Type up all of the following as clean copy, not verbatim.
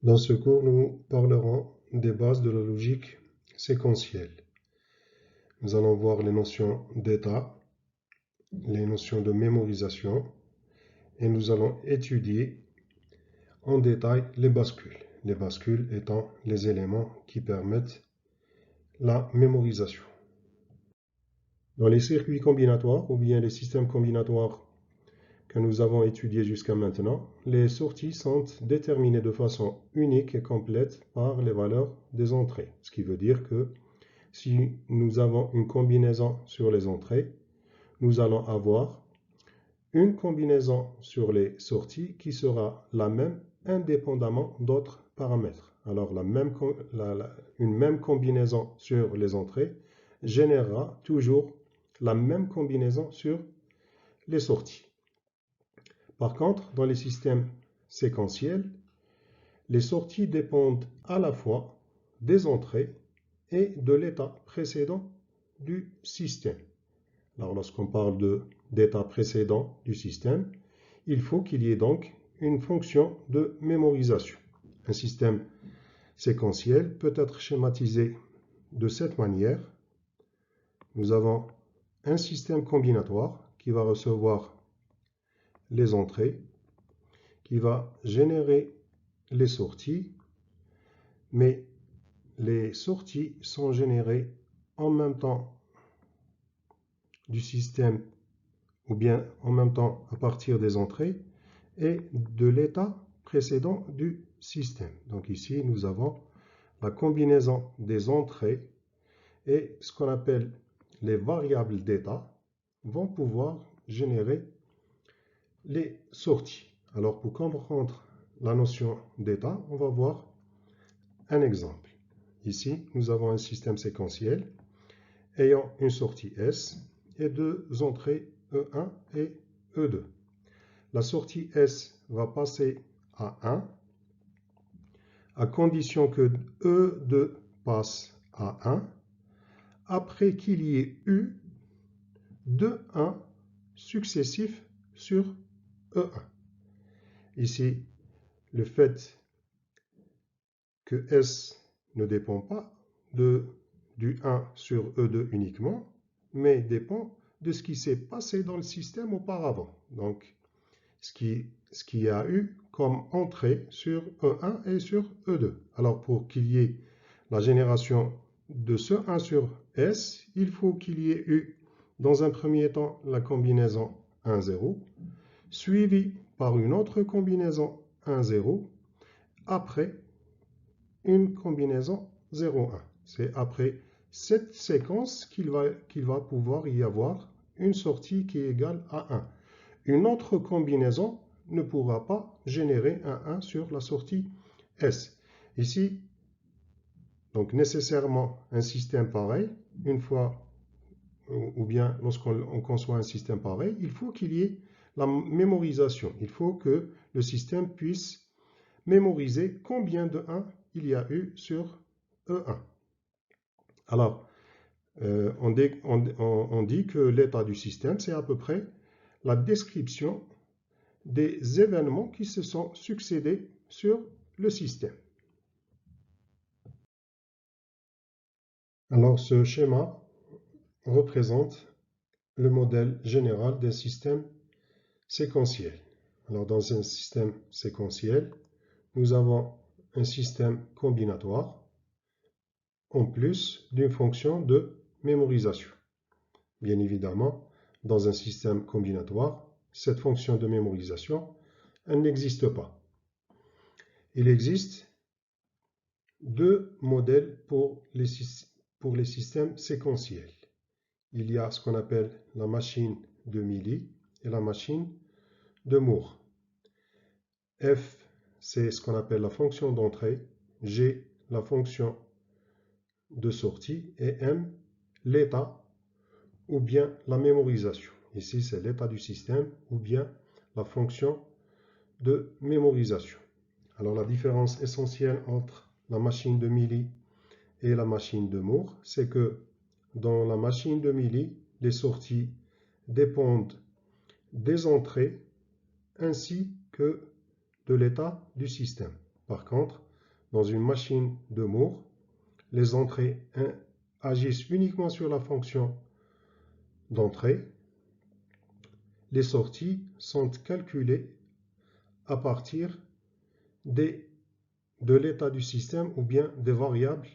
Dans ce cours, nous parlerons des bases de la logique séquentielle. Nous allons voir les notions d'état, les notions de mémorisation, et nous allons étudier en détail les bascules. Les bascules étant les éléments qui permettent la mémorisation. Dans les circuits combinatoires ou bien les systèmes combinatoires que nous avons étudiés jusqu'à maintenant, les sorties sont déterminées de façon unique et complète par les valeurs des entrées. Ce qui veut dire que si nous avons une combinaison sur les entrées, nous allons avoir une combinaison sur les sorties qui sera la même indépendamment d'autres paramètres. Alors une même combinaison sur les entrées générera toujours la même combinaison sur les sorties. Par contre, dans les systèmes séquentiels, les sorties dépendent à la fois des entrées et de l'état précédent du système. Alors, lorsqu'on parle d'état précédent du système, il faut qu'il y ait donc une fonction de mémorisation. Un système séquentiel peut être schématisé de cette manière. Nous avons un système combinatoire qui va recevoir les entrées, qui va générer les sorties, mais les sorties sont générées en même temps du système ou bien en même temps à partir des entrées et de l'état précédent du système. Donc ici, nous avons la combinaison des entrées et ce qu'on appelle les variables d'état vont pouvoir générer les sorties. Alors pour comprendre la notion d'état, on va voir un exemple. Ici, nous avons un système séquentiel ayant une sortie S et deux entrées E1 et E2. La sortie S va passer à 1 à condition que E2 passe à 1 après qu'il y ait eu deux 1 successifs sur E1. Ici, le fait que S ne dépend pas du 1 sur E2 uniquement, mais dépend de ce qui s'est passé dans le système auparavant. Donc, ce qui a eu comme entrée sur E1 et sur E2. Alors, pour qu'il y ait la génération de ce 1 sur S, il faut qu'il y ait eu, dans un premier temps, la combinaison 1,0, suivie par une autre combinaison 1,0, après une combinaison 0,1. C'est après cette séquence qu'il va pouvoir y avoir une sortie qui est égale à 1. Une autre combinaison ne pourra pas générer un 1 sur la sortie S. Ici, donc nécessairement un système pareil, une fois ou bien lorsqu'on conçoit un système pareil, il faut qu'il y ait la mémorisation. Il faut que le système puisse mémoriser combien de 1 il y a eu sur E1. Alors, on dit que l'état du système, c'est à peu près la description des événements qui se sont succédés sur le système. Alors, ce schéma représente le modèle général d'un système séquentiel. Alors, dans un système séquentiel, nous avons un système combinatoire en plus d'une fonction de mémorisation. Bien évidemment, dans un système combinatoire, cette fonction de mémorisation, elle n'existe pas. Il existe deux modèles pour les systèmes séquentiels. Il y a ce qu'on appelle la machine de Mealy et la machine de Moore. F, c'est ce qu'on appelle la fonction d'entrée, G, la fonction de sortie, et M, l'état ou bien la mémorisation. Ici, c'est l'état du système ou bien la fonction de mémorisation. Alors, la différence essentielle entre la machine de Mealy et la machine de Moore, c'est que dans la machine de Mealy, les sorties dépendent des entrées ainsi que de l'état du système. Par contre, dans une machine de Moore, les entrées agissent uniquement sur la fonction d'entrée. Les sorties sont calculées à partir de l'état du système ou bien des variables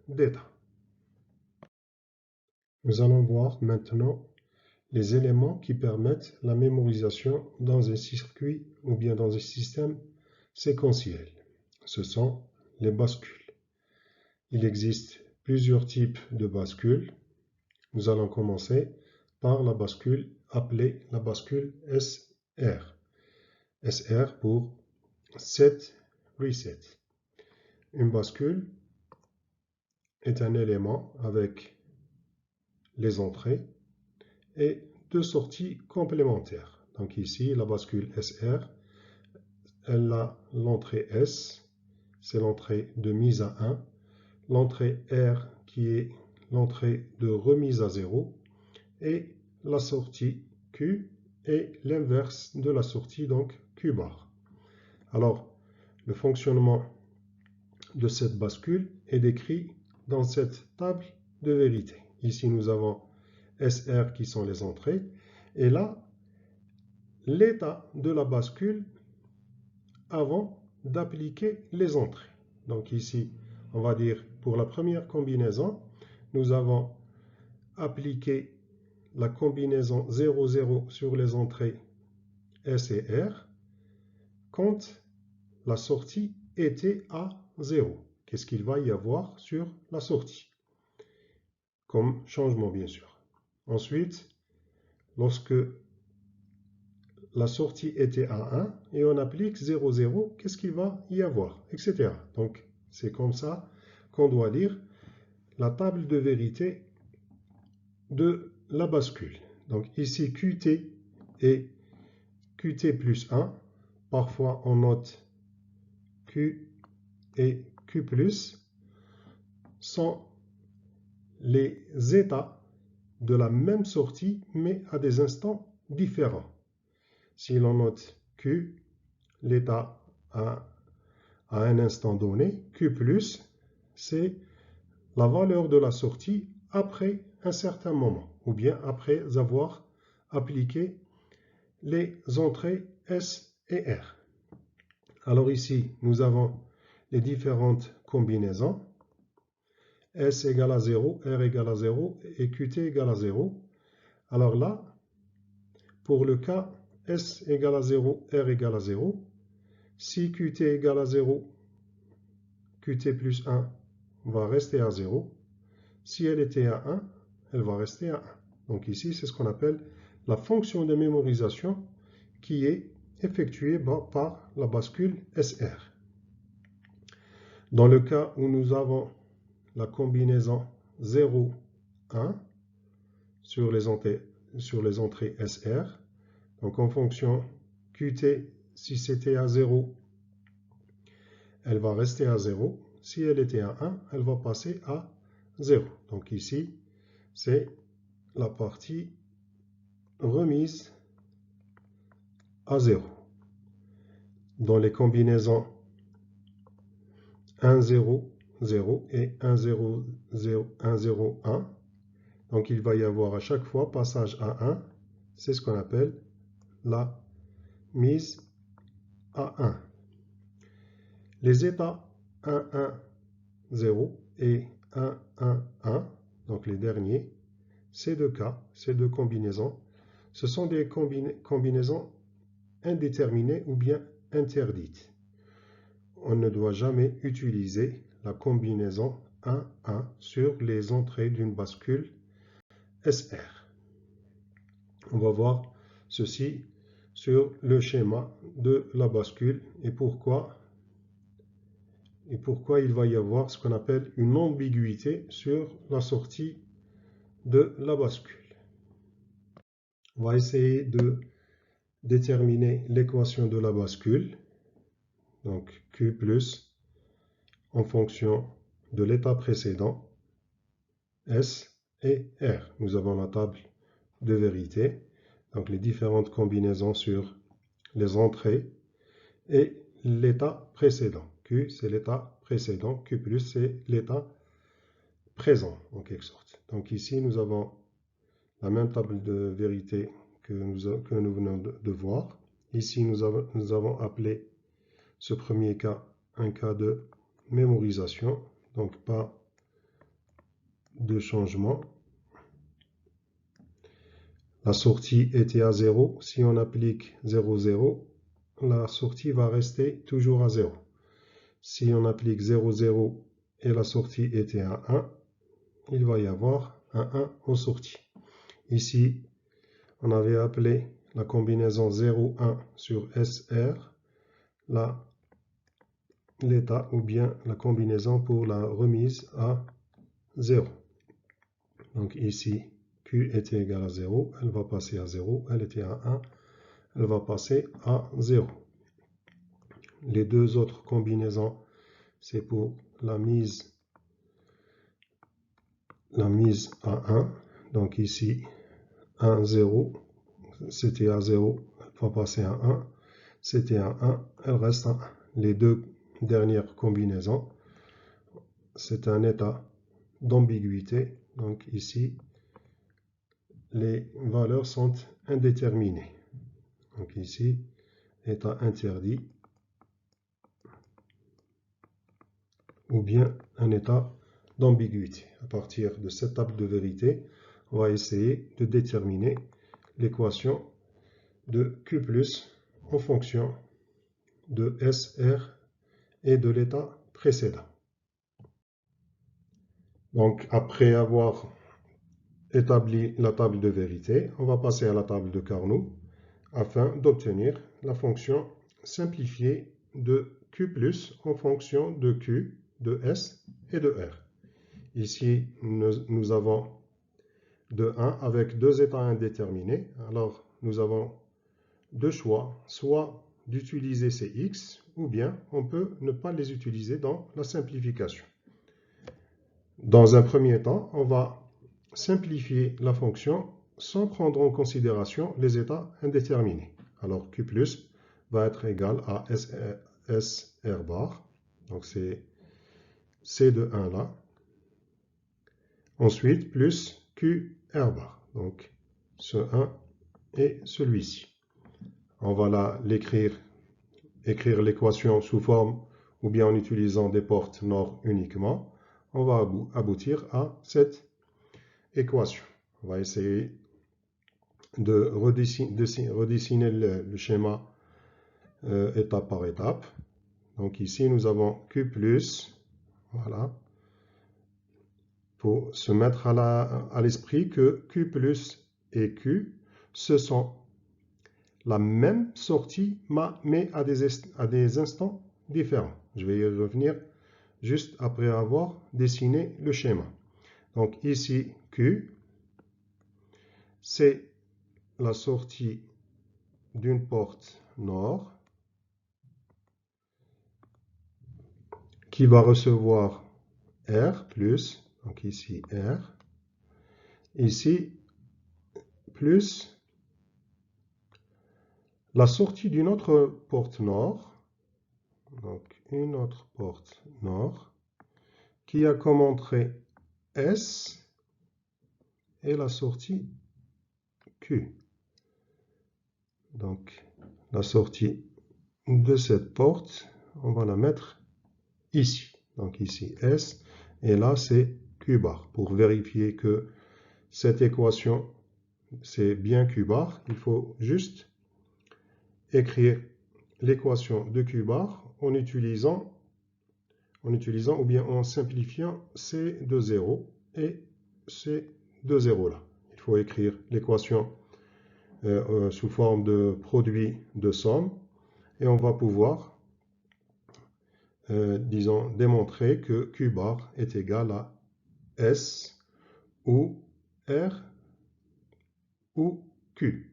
d'état. Nous allons voir maintenant les éléments qui permettent la mémorisation dans un circuit ou bien dans un système séquentiel. Ce sont les bascules. Il existe plusieurs types de bascules. Nous allons commencer par la bascule appelée la bascule SR. SR pour Set Reset. Une bascule est un élément avec les entrées et deux sorties complémentaires. Donc ici, la bascule SR, elle a l'entrée S, c'est l'entrée de mise à 1, l'entrée R qui est l'entrée de remise à 0, et la sortie Q est l'inverse de la sortie, donc Q bar. Alors, le fonctionnement de cette bascule est décrit dans cette table de vérité. Ici, nous avons SR qui sont les entrées, et là, l'état de la bascule avant d'appliquer les entrées. Donc ici, on va dire pour la première combinaison, nous avons appliqué la combinaison 0, 0 sur les entrées S et R quand la sortie était à 0. Qu'est-ce qu'il va y avoir sur la sortie? Comme changement, bien sûr. Ensuite, lorsque la sortie était à 1 et on applique 0, 0, qu'est-ce qu'il va y avoir, etc. Donc, c'est comme ça qu'on doit lire la table de vérité de la bascule. Donc, ici, QT et QT plus 1. Parfois, on note Q et Q plus sont les états de la même sortie, mais à des instants différents. Si l'on note Q, l'état à un instant donné, Q+, c'est la valeur de la sortie après un certain moment, ou bien après avoir appliqué les entrées S et R. Alors ici, nous avons les différentes combinaisons. S égale à 0, R égale à 0 et QT égale à 0. Alors là, pour le cas S égale à 0, R égale à 0, si QT égale à 0, QT plus 1 va rester à 0. Si elle était à 1, elle va rester à 1. Donc ici, c'est ce qu'on appelle la fonction de mémorisation qui est effectuée par la bascule SR. Dans le cas où nous avons la combinaison 0, 1 sur les entrées SR, donc en fonction QT, si c'était à 0, elle va rester à 0. Si elle était à 1, elle va passer à 0. Donc ici, c'est la partie remise à 0. Dans les combinaisons 1, 0, 0 et 1, 0, 0, 1, 0, 1, donc il va y avoir à chaque fois passage à 1. C'est ce qu'on appelle la mise à 1. Les états 1, 1, 0 et 1, 1, 1, donc les derniers, ces deux cas, ces deux combinaisons, ce sont des combinaisons indéterminées ou bien interdites. On ne doit jamais utiliser la combinaison 1, 1 sur les entrées d'une bascule SR. On va voir ceci sur le schéma de la bascule et pourquoi il va y avoir ce qu'on appelle une ambiguïté sur la sortie de la bascule. On va essayer de déterminer l'équation de la bascule, donc Q plus en fonction de l'état précédent, S et R. Nous avons la table de vérité, donc les différentes combinaisons sur les entrées et l'état précédent, Q+. Q, c'est l'état précédent. Q+, c'est l'état présent, en quelque sorte. Donc ici, nous avons la même table de vérité que nous venons de voir. Ici, nous avons appelé ce premier cas un cas de mémorisation, donc pas de changement. La sortie était à 0. Si on applique 0, 0, la sortie va rester toujours à 0. Si on applique 0, 0 et la sortie était à 1, il va y avoir un 1 en sortie. Ici, on avait appelé la combinaison 0, 1 sur SR l'état ou bien la combinaison pour la remise à 0. Donc ici, Q était égal à 0, elle va passer à 0, elle était à 1, elle va passer à 0. Les deux autres combinaisons, c'est pour la mise à 1. Donc ici, 1, 0, c'était à 0, elle va passer à 1. C'était à 1, elle reste à 1. Les deux dernières combinaisons, c'est un état d'ambiguïté. Donc ici, les valeurs sont indéterminées. Donc ici, état interdit ou bien un état d'ambiguïté. À partir de cette table de vérité, on va essayer de déterminer l'équation de Q+ en fonction de SR et de l'état précédent. Donc après avoir établi la table de vérité, on va passer à la table de Carnot afin d'obtenir la fonction simplifiée de Q+ en fonction de Q, de S et de R. Ici, nous avons de 1 avec deux états indéterminés. Alors, nous avons deux choix, soit d'utiliser ces x, ou bien on peut ne pas les utiliser dans la simplification. Dans un premier temps, on va simplifier la fonction sans prendre en considération les états indéterminés. Alors, Q+ va être égal à SR bar, donc c'est C de 1 là. Ensuite, plus QR bar, donc ce 1 et celui-ci. On va écrire l'équation sous forme ou bien en utilisant des portes NOR uniquement. On va aboutir à cette équation. On va essayer de redessiner le schéma étape par étape. Donc ici, nous avons Q+, voilà, pour se mettre à l'esprit que Q+ et Q, ce sont la même sortie, mais à des instants différents. Je vais y revenir juste après avoir dessiné le schéma. Donc ici, Q, c'est la sortie d'une porte NOR qui va recevoir R+, donc ici R, ici, plus la sortie d'une autre porte NOR, donc une autre porte NOR, qui a comme entrée S et la sortie Q. Donc la sortie de cette porte, on va la mettre ici. Donc ici S, et là c'est Q bar. Pour vérifier que cette équation c'est bien Q bar, il faut juste écrire l'équation de Q bar en utilisant ou bien en simplifiant ces deux zéros et ces deux zéros là. Il faut écrire l'équation sous forme de produit de somme et on va pouvoir disons démontrer que Q bar est égal à S ou R ou Q.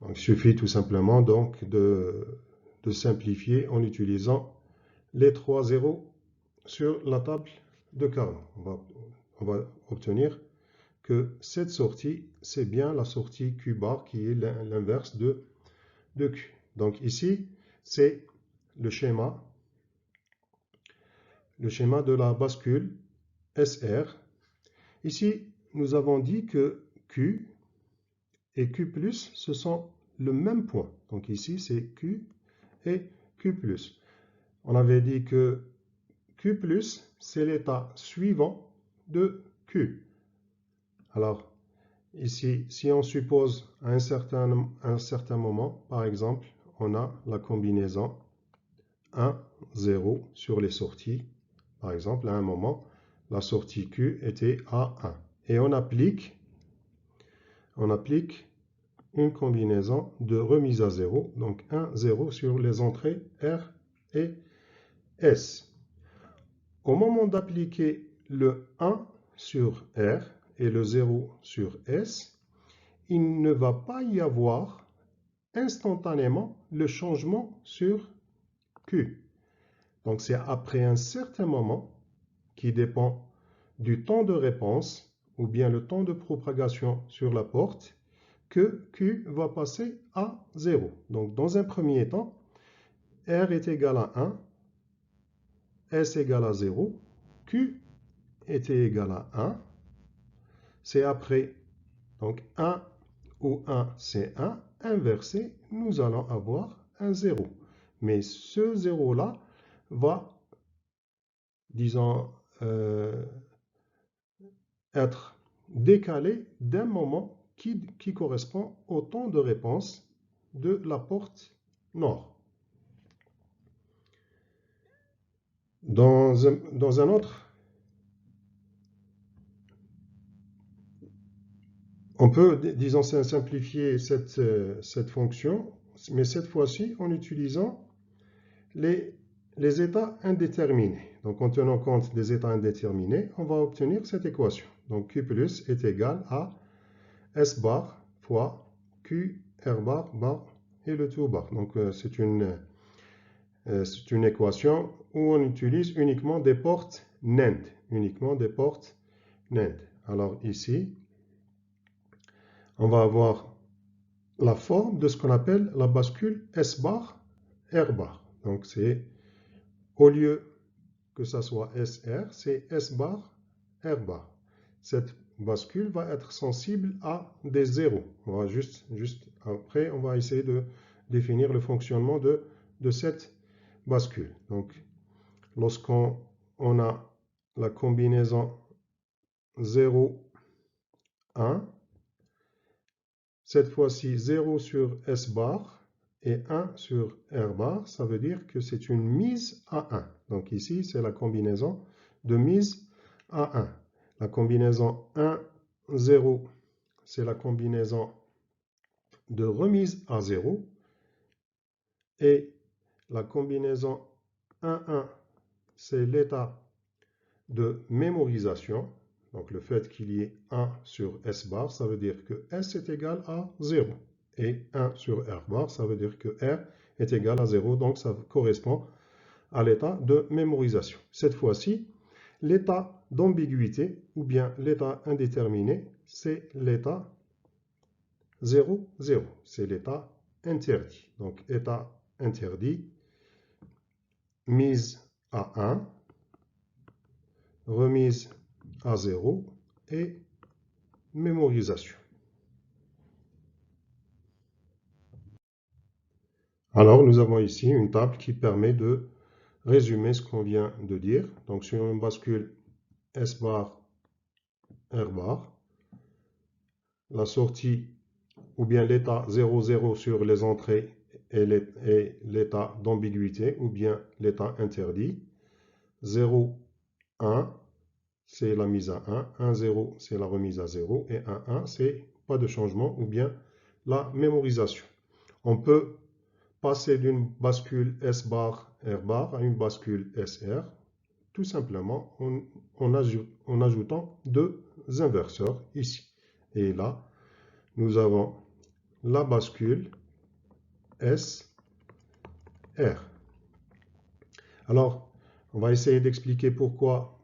Donc, il suffit tout simplement donc de simplifier en utilisant les trois zéros sur la table de Carnot. On va obtenir que cette sortie, c'est bien la sortie Q bar qui est l'inverse de Q. Donc ici, c'est le schéma le schéma de la bascule SR. Ici, nous avons dit que Q et Q+, ce sont le même point. Donc ici, c'est Q et Q+. On avait dit que Q+, c'est l'état suivant de Q. Alors, ici, si on suppose à un certain moment, par exemple, on a la combinaison 1, 0 sur les sorties. Par exemple, à un moment, la sortie Q était à 1. Et on applique une combinaison de remise à 0. Donc 1, 0 sur les entrées R et S. Au moment d'appliquer le 1 sur R et le 0 sur S, il ne va pas y avoir instantanément le changement sur Q. Donc c'est après un certain moment qui dépend du temps de réponse ou bien le temps de propagation sur la porte que Q va passer à 0. Donc dans un premier temps, R est égal à 1, S égale à 0, Q était égal à 1. C'est après, donc 1 ou 1 c'est 1, inversé, nous allons avoir un 0. Mais ce 0-là va, disons, être décalé d'un moment qui correspond au temps de réponse de la porte nord. Dans un autre, on peut, disons, simplifier cette fonction, mais cette fois-ci en utilisant les états indéterminés. Donc en tenant compte des états indéterminés, on va obtenir cette équation. Donc Q plus est égal à S bar fois Q R bar et le tout bar. Donc c'est une équation où on utilise uniquement des portes NAND. Alors ici, on va avoir la forme de ce qu'on appelle la bascule S bar, R bar. Donc c'est, au lieu que ça soit SR, c'est S bar, R bar. Cette bascule va être sensible à des zéros. On va juste après, on va essayer de définir le fonctionnement de cette bascule. Donc, lorsqu'on a la combinaison 0, 1, cette fois-ci 0 sur S bar et 1 sur R bar, ça veut dire que c'est une mise à 1. Donc ici, c'est la combinaison de mise à 1. La combinaison 1, 0, c'est la combinaison de remise à 0. Et la combinaison 1, 1, c'est l'état de mémorisation. Donc le fait qu'il y ait 1 sur S bar, ça veut dire que S est égal à 0. Et 1 sur R bar, ça veut dire que R est égal à 0. Donc ça correspond à l'état de mémorisation. Cette fois-ci, l'état d'ambiguïté ou bien l'état indéterminé, c'est l'état 0, 0. C'est l'état interdit. Donc état interdit, mise à 1, remise à 0 et mémorisation. Alors, nous avons ici une table qui permet de résumer ce qu'on vient de dire. Donc, sur une bascule S bar, R bar, la sortie ou bien l'état 0, 0 sur les entrées et l'état d'ambiguïté ou bien l'état interdit. 0, 1, c'est la mise à 1. 1, 0, c'est la remise à 0. Et 1, 1, c'est pas de changement ou bien la mémorisation. On peut passer d'une bascule S bar, R bar à une bascule SR, tout simplement en ajoutant deux inverseurs ici. Et là, nous avons la bascule SR. Alors, on va essayer d'expliquer pourquoi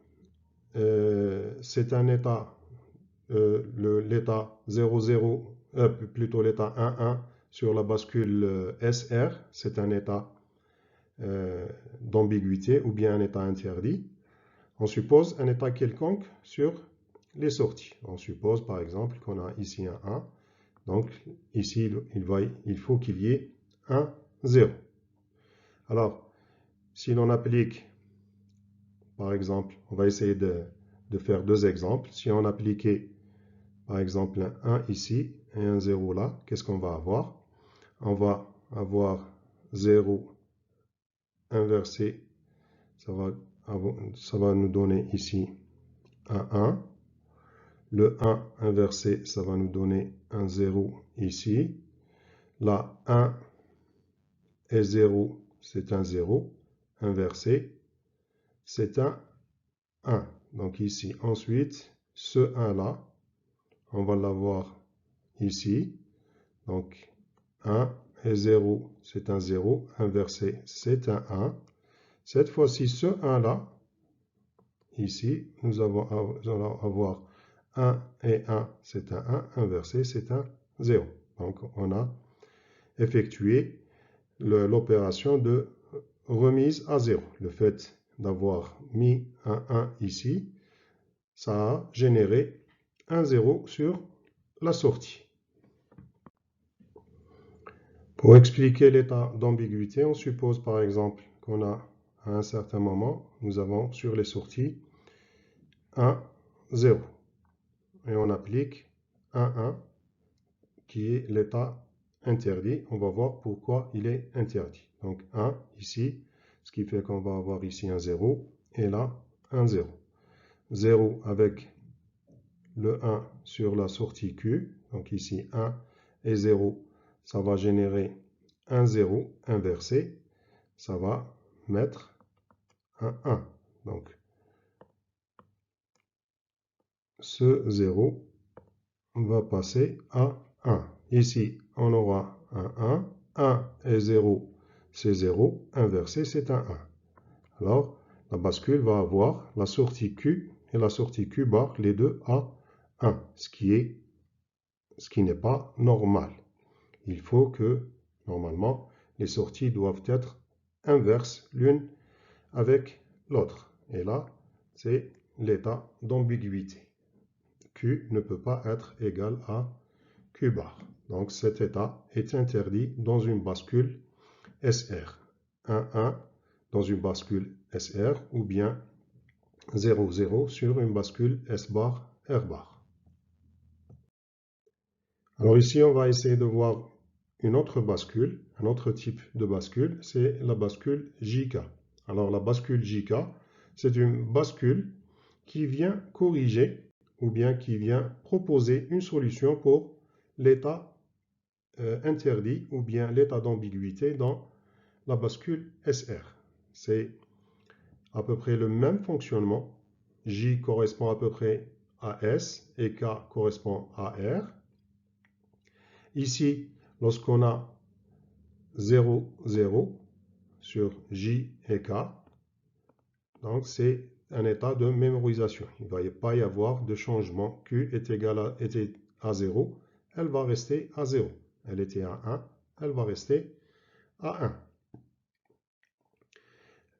c'est un état, l'état 0, 0, plutôt l'état 1, 1 sur la bascule SR, c'est un état d'ambiguïté ou bien un état interdit. On suppose un état quelconque sur les sorties. On suppose par exemple qu'on a ici un 1. Donc ici, il faut qu'il y ait un 0. Alors, si l'on applique, par exemple, on va essayer de faire deux exemples. Si on appliquait, par exemple, un 1 ici et un 0 là, qu'est-ce qu'on va avoir? On va avoir 0 inversé. Ça va nous donner ici un 1. Le 1 inversé, ça va nous donner un 0 ici. Là, 1 et 0, c'est un 0. Inversé, c'est un 1. Donc ici, ensuite, ce 1 là, on va l'avoir ici. Donc 1 et 0, c'est un 0. Inversé, c'est un 1. Cette fois-ci, ce 1 là, ici, nous allons avoir 1 et 1, c'est un 1. Inversé, c'est un 0. Donc on a effectué l'opération de remise à 0. Le fait d'avoir mis un 1 ici, ça a généré un 0 sur la sortie. Pour expliquer l'état d'ambiguïté, on suppose par exemple qu'on a à un certain moment, nous avons sur les sorties 1, 0. Et on applique un 1 qui est l'état interdit. On va voir pourquoi il est interdit. Donc 1 ici, ce qui fait qu'on va avoir ici un 0 et là un 0. 0 avec le 1 sur la sortie Q. Donc ici 1 et 0, ça va générer un 0 inversé. Ça va mettre un 1. Donc ce 0 va passer à 1. Ici, on aura un 1. 1 et 0, c'est 0. Inversé, c'est un 1. Alors, la bascule va avoir la sortie Q et la sortie Q bar, les deux à 1, ce qui n'est pas normal. Il faut que, normalement, les sorties doivent être inverses l'une avec l'autre. Et là, c'est l'état d'ambiguïté. Q ne peut pas être égal à Q bar. Donc cet état est interdit dans une bascule SR. 1, 1 dans une bascule SR ou bien 0, 0 sur une bascule S bar, R bar. Alors ici, on va essayer de voir une autre bascule, un autre type de bascule, c'est la bascule JK. Alors la bascule JK, c'est une bascule qui vient corriger ou bien qui vient proposer une solution pour l'état interdit ou bien l'état d'ambiguïté dans la bascule SR. C'est à peu près le même fonctionnement. J correspond à peu près à S et K correspond à R. Ici, lorsqu'on a 0, 0 sur J et K, donc c'est un état de mémorisation. Il ne va pas y avoir de changement. Q était à 0, elle va rester à 0. Elle était à 1, elle va rester à 1.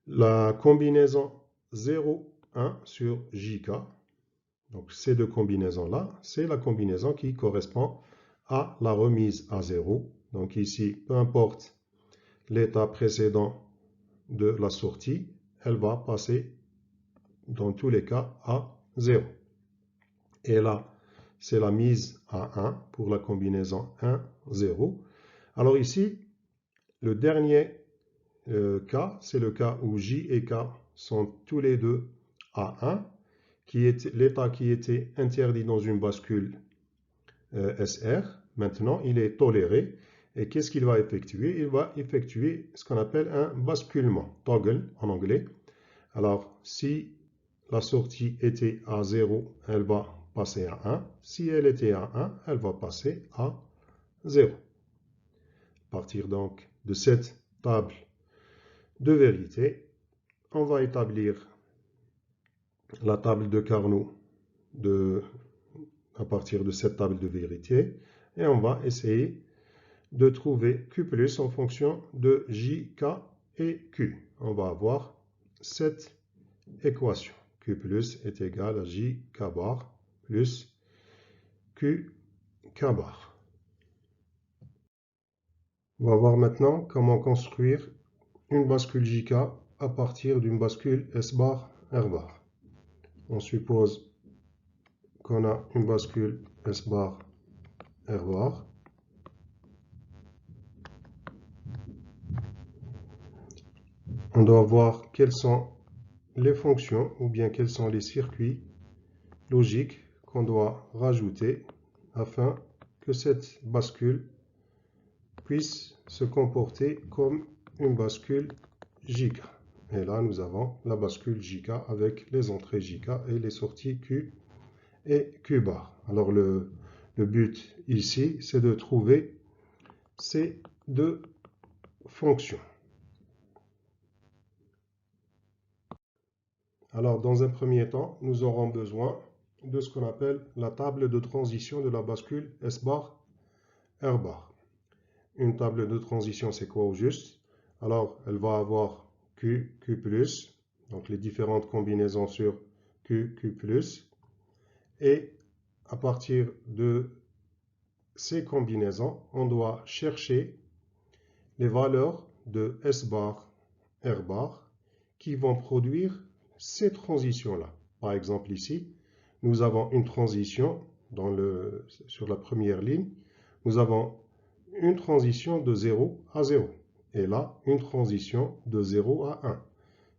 La combinaison 0, 1 sur JK, donc ces deux combinaisons-là, c'est la combinaison qui correspond à la remise à 0. Donc ici, peu importe l'état précédent de la sortie, elle va passer dans tous les cas à 0. Et là, c'est la mise à 1 pour la combinaison 1, 0. Alors ici, le dernier cas, c'est le cas où J et K sont tous les deux à 1, qui est l'état qui était interdit dans une bascule SR. Maintenant, il est toléré. Et qu'est-ce qu'il va effectuer? Il va effectuer ce qu'on appelle un basculement, toggle en anglais. Alors, si la sortie était à 0, elle va passer à 1. Si elle était à 1, elle va passer à 0. À partir donc de cette table de vérité, on va établir la table de Carnot à partir de cette table de vérité et on va essayer de trouver Q plus en fonction de J, K et Q. On va avoir cette équation. Q plus est égal à J K bar plus Q K bar. On va voir maintenant comment construire une bascule JK à partir d'une bascule S bar R bar. On suppose qu'on a une bascule S bar R bar. On doit voir quelles sont les fonctions ou bien quels sont les circuits logiques qu'on doit rajouter afin que cette bascule puisse se comporter comme une bascule JK. Et là, nous avons la bascule JK avec les entrées JK et les sorties Q et Q bar. Alors, le but ici, c'est de trouver ces deux fonctions. Alors, dans un premier temps, nous aurons besoin de ce qu'on appelle la table de transition de la bascule S bar R bar. Une table de transition, c'est quoi au juste? Alors, elle va avoir Q, Q+, donc les différentes combinaisons sur Q, Q+, et à partir de ces combinaisons, on doit chercher les valeurs de S bar, R bar, qui vont produire ces transitions-là. Par exemple, ici, nous avons une transition sur la première ligne. Nous avons une transition de 0 à 0. Et là, une transition de 0 à 1.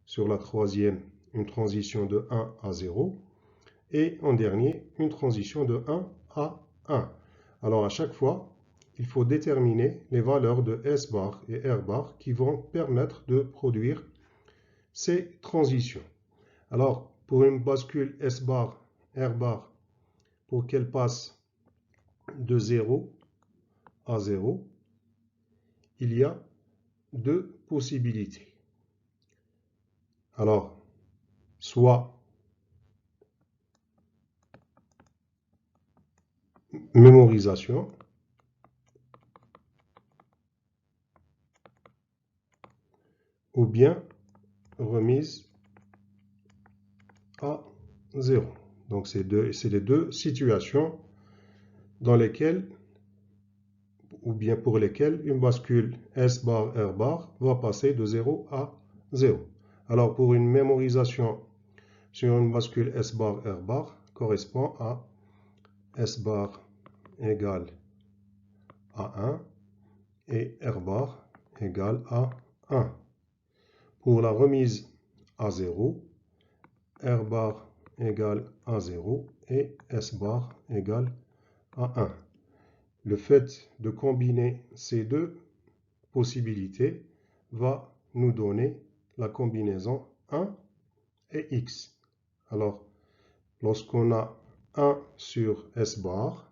Sur la troisième, une transition de 1 à 0. Et en dernier, une transition de 1 à 1. Alors, à chaque fois, il faut déterminer les valeurs de S bar et R bar qui vont permettre de produire ces transitions. Alors, pour une bascule S bar, R bar, pour qu'elle passe de 0 à 0, il y a deux possibilités. Alors, soit mémorisation, ou bien remise à 0. Donc, c'est les deux situations dans lesquelles, ou bien pour lesquelles, une bascule S bar R bar va passer de 0 à 0. Alors, pour une mémorisation sur une bascule S bar R bar correspond à S bar égale à 1 et R bar égale à 1. Pour la remise à 0, R bar égale à 0 et S bar égale à 1. Le fait de combiner ces deux possibilités va nous donner la combinaison 1 et X. Alors, lorsqu'on a 1 sur S bar,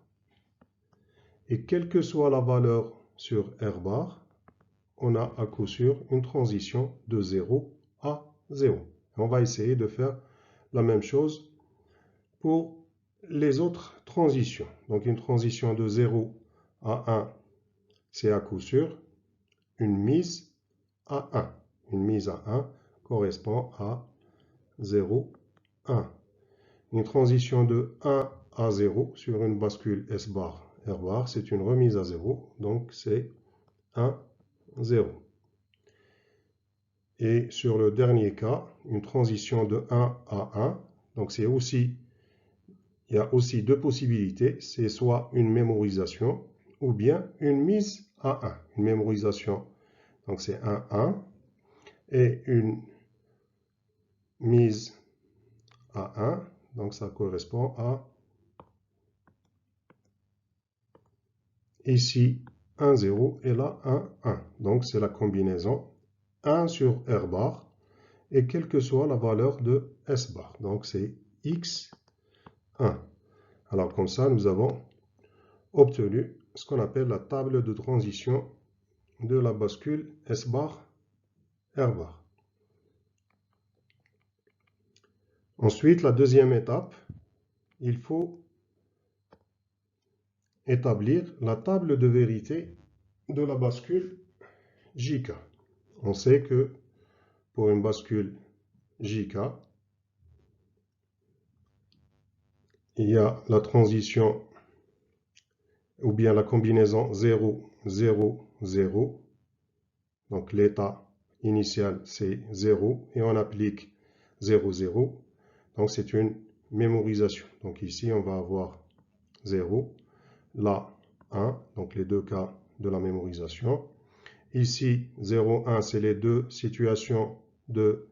et quelle que soit la valeur sur R bar, on a à coup sûr une transition de 0 à 0. On va essayer de faire la même chose pour les autres transitions. Donc une transition de 0 à 1, c'est à coup sûr une mise à 1. Une mise à 1 correspond à 0, 1. Une transition de 1 à 0 sur une bascule S bar, R bar, c'est une remise à 0. Donc c'est 1, 0. Et sur le dernier cas, une transition de 1 à 1, donc il y a aussi deux possibilités, c'est soit une mémorisation ou bien une mise à 1. Une mémorisation, donc c'est 1, 1, et une mise à 1, donc ça correspond à ici 1, 0 et là 1, 1. Donc c'est la combinaison 1 sur R bar et quelle que soit la valeur de S bar. Donc c'est X, 1. Alors comme ça, nous avons obtenu ce qu'on appelle la table de transition de la bascule S bar, R bar. Ensuite, la deuxième étape, il faut établir la table de vérité de la bascule JK. On sait que pour une bascule JK, il y a la transition ou bien la combinaison 0, 0, 0. Donc l'état initial c'est 0 et on applique 0, 0. Donc c'est une mémorisation. Donc ici on va avoir 0, là 1, donc les deux cas de la mémorisation. Ici 0, 1 c'est les deux situations de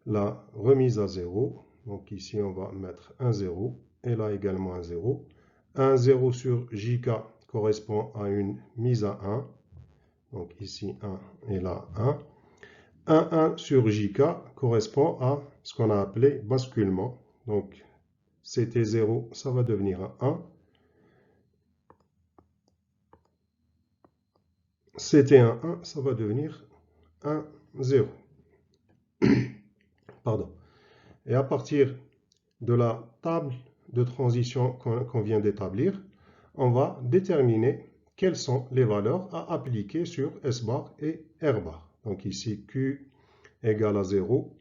la remise à 0. Donc ici on va mettre un 0 et là également un 0. Un 0 sur JK correspond à une mise à 1. Donc ici 1 et là 1. 1 sur JK correspond à ce qu'on a appelé basculement. Donc c'était 0, ça va devenir un 1. C'était un 1, ça va devenir un 0. Pardon. Et à partir de la table de transition qu'on vient d'établir, on va déterminer quelles sont les valeurs à appliquer sur S bar et R bar. Donc ici, Q égale à 0,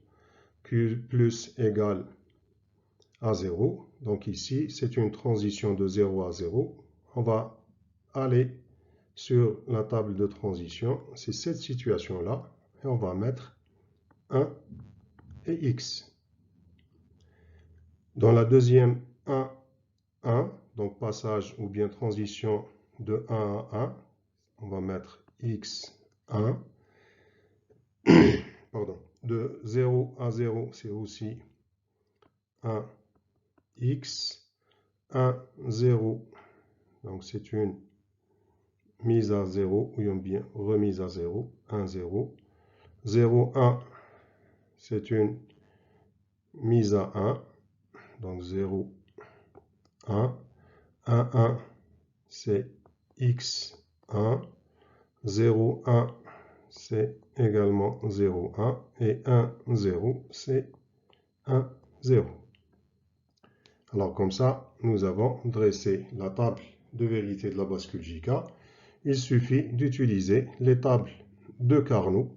Q plus égale à 0. Donc ici, c'est une transition de 0 à 0. On va aller sur la table de transition. C'est cette situation-là. Et on va mettre 1 et X. Dans la deuxième 1, 1, donc passage ou bien transition de 1 à 1, on va mettre X1. Pardon. De 0 à 0, c'est aussi 1 X. 1, 0. Donc c'est une mise à 0 ou bien remise à 0. 1, 0. 0, 1, c'est une mise à 1. Donc 0, 1. 1, 1, c'est X1. 0, 1, c'est également 0, 1. Et 1, 0, c'est 1, 0. Alors comme ça, nous avons dressé la table de vérité de la bascule JK. Il suffit d'utiliser les tables de Carnot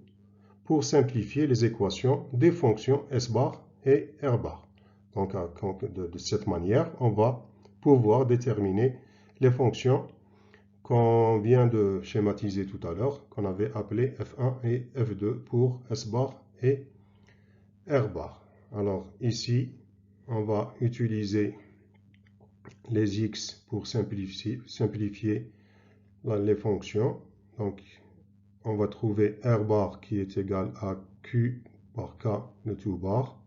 pour simplifier les équations des fonctions S bar et R bar. Donc de cette manière, on va pouvoir déterminer les fonctions qu'on vient de schématiser tout à l'heure, qu'on avait appelé F1 et F2 pour S bar et R bar. Alors ici, on va utiliser les X pour simplifier les fonctions. Donc, on va trouver R bar qui est égal à Q par K, le tout bar.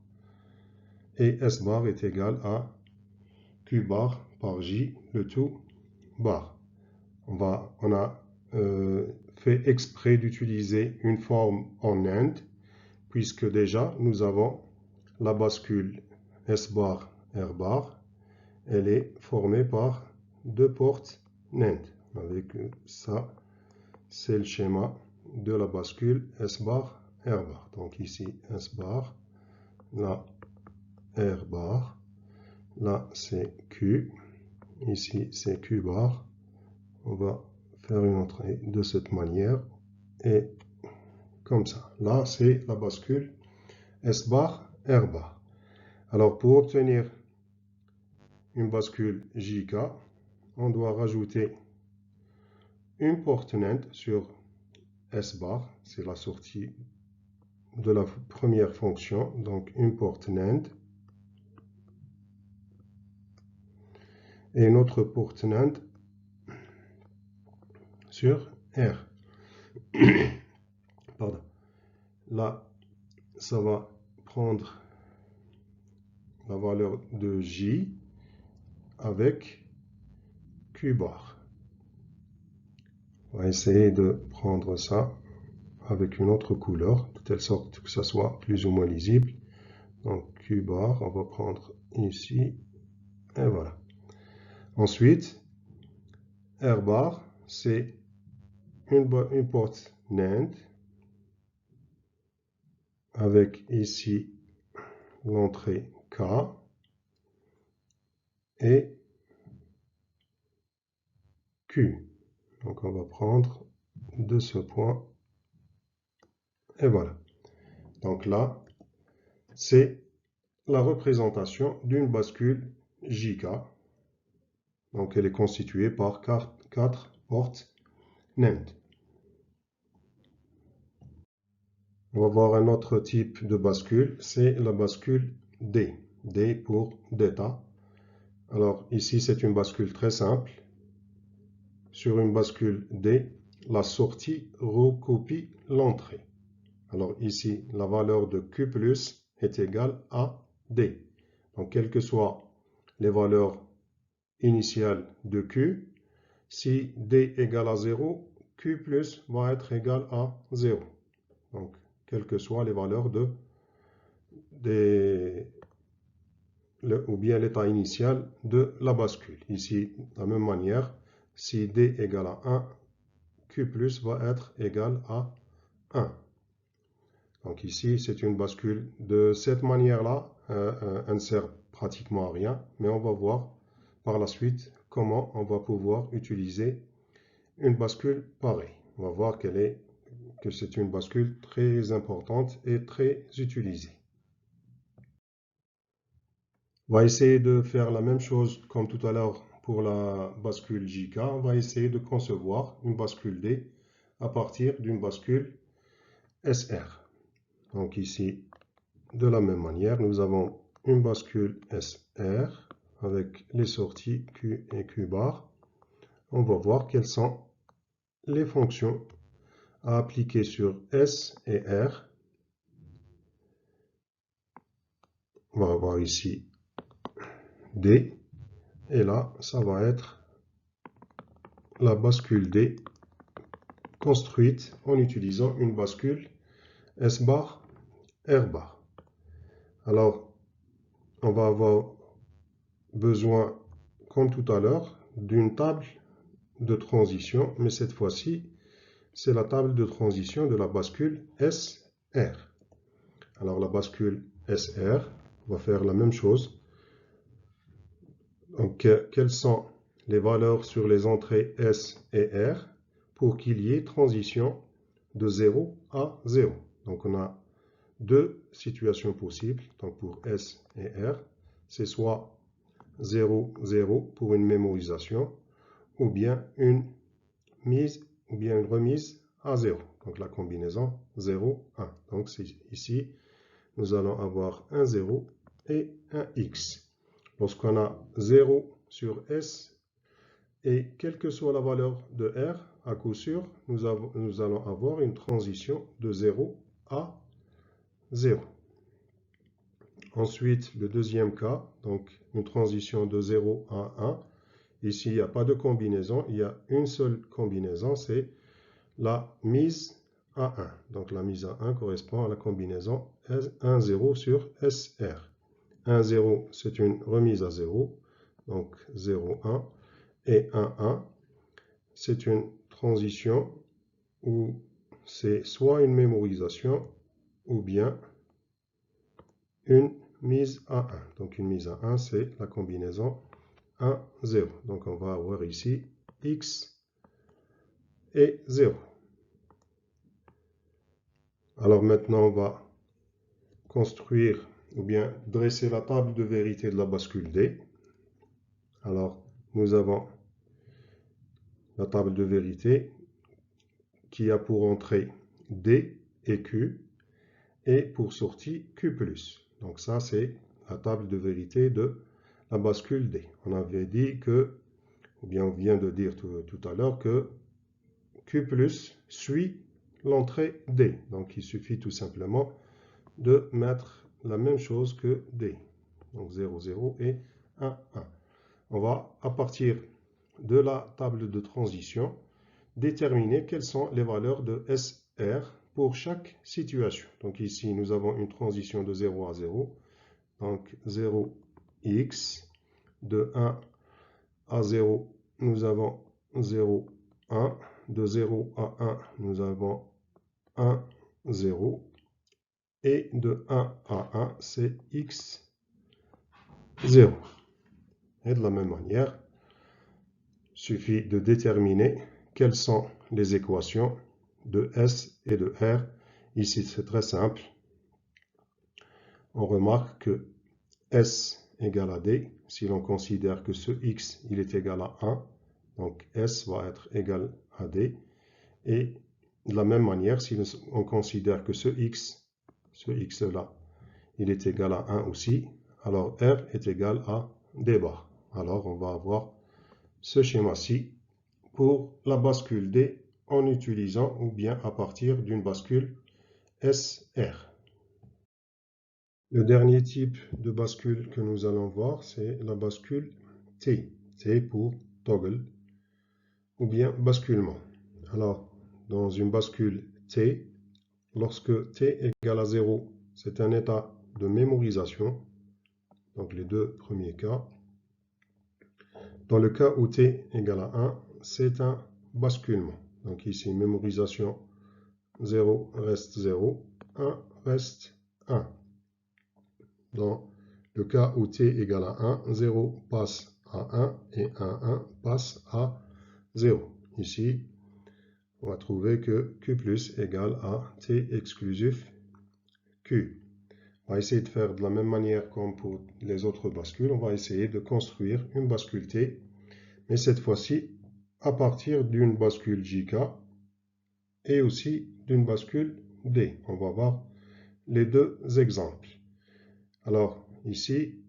Et S bar est égal à Q bar par J, le tout bar. On a fait exprès d'utiliser une forme en AND, puisque déjà nous avons la bascule S bar, R bar. Elle est formée par deux portes NAND. Avec ça, c'est le schéma de la bascule S bar, R bar. Donc ici, S bar, là, R bar, là, c'est Q, ici, c'est Q bar. On va faire une entrée de cette manière et comme ça. Là, c'est la bascule S bar, R bar. Alors, pour obtenir une bascule JK, on doit rajouter une porte NAND sur S bar, c'est la sortie de la première fonction, donc une porte NAND, et une autre porte NAND sur R. Pardon. Là, ça va prendre la valeur de J avec Q bar. On va essayer de prendre ça avec une autre couleur, de telle sorte que ça soit plus ou moins lisible. Donc Q bar, on va prendre ici, et voilà. Ensuite, R bar, c'est une porte NAND avec ici l'entrée K et Q. Donc on va prendre de ce point et voilà. Donc là, c'est la représentation d'une bascule JK. Donc elle est constituée par 4 portes named. On va voir un autre type de bascule, c'est la bascule D. D pour data. Alors ici c'est une bascule très simple. Sur une bascule D, la sortie recopie l'entrée. Alors ici, la valeur de Q plus est égale à D. Donc, quelles que soient les valeurs initiales de Q, si D égale à 0, Q plus va être égal à 0. Donc, quelles que soient les valeurs ou bien l'état initial de la bascule. Ici, de la même manière, si D égale à 1, Q plus va être égal à 1. Donc ici, c'est une bascule de cette manière-là. Elle ne sert pratiquement à rien, mais on va voir par la suite comment on va pouvoir utiliser une bascule pareille. On va voir que c'est une bascule très importante et très utilisée. On va essayer de faire la même chose comme tout à l'heure pour la bascule JK. On va essayer de concevoir une bascule D à partir d'une bascule SR. Donc ici, de la même manière, nous avons une bascule SR avec les sorties Q et Q bar. On va voir quelles sont les fonctions à appliquer sur S et R. On va avoir ici D. Et là, ça va être la bascule D construite en utilisant une bascule S bar, R bar. Alors, on va avoir besoin, comme tout à l'heure, d'une table de transition, mais cette fois-ci, c'est la table de transition de la bascule SR. Alors, la bascule SR va faire la même chose. Donc, quelles sont les valeurs sur les entrées S et R pour qu'il y ait transition de 0 à 0. Donc, on a deux situations possibles. Donc, pour S et R, c'est soit 0, 0 pour une mémorisation, ou bien une remise à 0. Donc, la combinaison 0, 1. Donc, ici, nous allons avoir un 0 et un X. Lorsqu'on a 0 sur S, et quelle que soit la valeur de R, à coup sûr, nous allons avoir une transition de 0 à 0. Ensuite, le deuxième cas, donc une transition de 0 à 1. Ici, il n'y a pas de combinaison, il y a une seule combinaison, c'est la mise à 1. Donc la mise à 1 correspond à la combinaison 1, 0 sur SR. 1, 0, c'est une remise à 0, donc 0, 1. Et 1, 1, c'est une transition où c'est soit une mémorisation ou bien une mise à 1. Donc une mise à 1, c'est la combinaison 1, 0. Donc on va avoir ici X et 0. Alors maintenant, on va construire ou bien dresser la table de vérité de la bascule D. Alors, nous avons la table de vérité qui a pour entrée D et Q et pour sortie Q+. Donc ça, c'est la table de vérité de la bascule D. On avait dit que, ou bien on vient de dire tout à l'heure que Q+ suit l'entrée D. Donc il suffit tout simplement de mettre la même chose que D. Donc 0, 0 et 1, 1. On va, à partir de la table de transition, déterminer quelles sont les valeurs de SR pour chaque situation. Donc ici, nous avons une transition de 0 à 0. Donc 0x. De 1 à 0, nous avons 0, 1. De 0 à 1, nous avons 1, 0. Et de 1 à 1, c'est x, 0. Et de la même manière, il suffit de déterminer quelles sont les équations de S et de R. Ici, c'est très simple. On remarque que S égale à D, si l'on considère que ce X il est égal à 1, donc S va être égal à D. Et de la même manière, si on considère que ce X là, il est égal à 1 aussi, alors R est égal à D bar. Alors on va avoir ce schéma-ci pour la bascule D en utilisant ou bien à partir d'une bascule SR. Le dernier type de bascule que nous allons voir, c'est la bascule T. T pour toggle ou bien basculement. Alors, dans une bascule T, lorsque T égale à 0, c'est un état de mémorisation. Donc les deux premiers cas. Dans le cas où T égale à 1, c'est un basculement. Donc ici, mémorisation 0 reste 0, 1 reste 1. Dans le cas où T égale à 1, 0 passe à 1 et 1 passe à 0. Ici, on va trouver que Q plus égale à T exclusif Q. On va essayer de faire de la même manière comme pour les autres bascules. On va essayer de construire une bascule T, mais cette fois-ci à partir d'une bascule JK et aussi d'une bascule D. On va voir les deux exemples. Alors ici,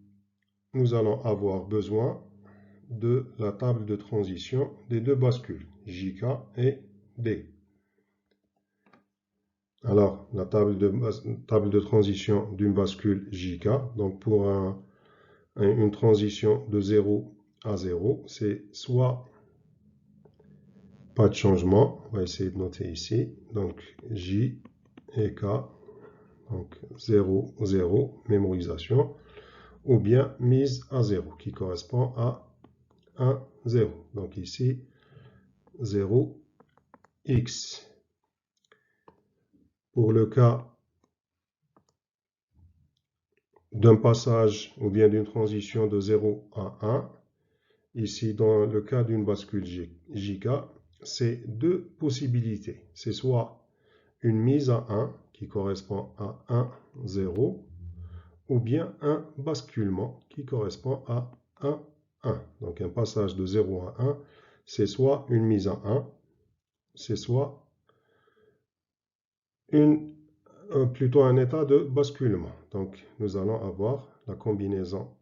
nous allons avoir besoin de la table de transition des deux bascules, JK et D. Alors, la table de transition d'une bascule JK, donc pour une transition de 0 à 0, c'est soit pas de changement, on va essayer de noter ici, donc J et K, donc 0, 0, mémorisation, ou bien mise à 0, qui correspond à 1, 0. Donc ici, 0, X. Pour le cas d'un passage ou bien d'une transition de 0 à 1, ici dans le cas d'une bascule JK, c'est deux possibilités. C'est soit une mise à 1 qui correspond à 1, 0, ou bien un basculement qui correspond à 1, 1. Donc un passage de 0 à 1, c'est soit une mise à 1, c'est soit plutôt un état de basculement. Donc nous allons avoir la combinaison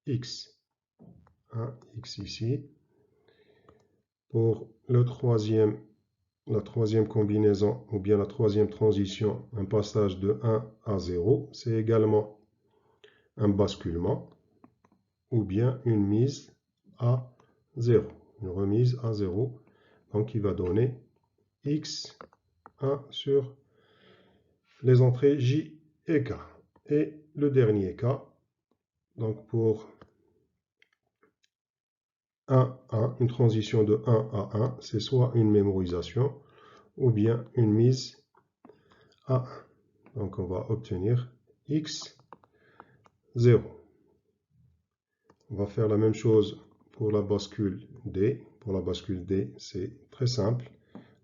1x. 1x ici. Pour la troisième combinaison ou bien la troisième transition, un passage de 1 à 0, c'est également un basculement ou bien une mise à 0, une remise à 0. Donc il va donner x1 sur les entrées J et K. Et le dernier cas, donc pour 1 à une transition de 1 à 1, c'est soit une mémorisation ou bien une mise à 1. Donc on va obtenir x 0. On va faire la même chose pour la bascule D. Pour la bascule D, c'est très simple.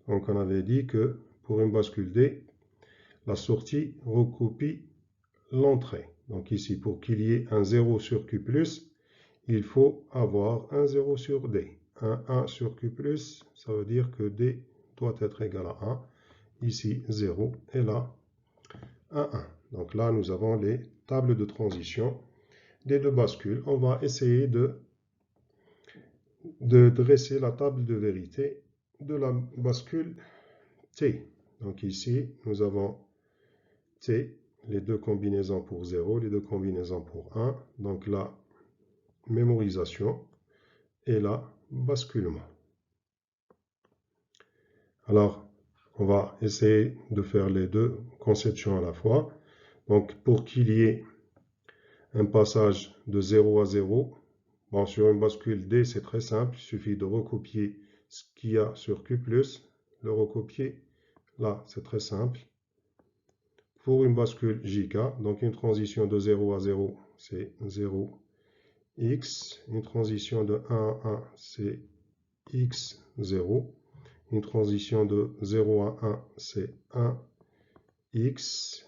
Donc on avait dit que pour une bascule D, la sortie recopie l'entrée. Donc ici, pour qu'il y ait un 0 sur Q+, il faut avoir un 0 sur D. Un 1 sur Q+, ça veut dire que D doit être égal à 1. Ici, 0 et là, 1, 1. Donc là, nous avons les tables de transition des deux bascules. On va essayer de dresser la table de vérité de la bascule T. Donc ici, nous avons T, les deux combinaisons pour 0, les deux combinaisons pour 1. Donc la mémorisation et la basculement. Alors, on va essayer de faire les deux conceptions à la fois. Donc, pour qu'il y ait un passage de 0 à 0, bon, sur une bascule D, c'est très simple. Il suffit de recopier ce qu'il y a sur Q+, le recopier là, c'est très simple. Pour une bascule JK, donc une transition de 0 à 0, c'est 0x. Une transition de 1 à 1, c'est x0. Une transition de 0 à 1, c'est 1x.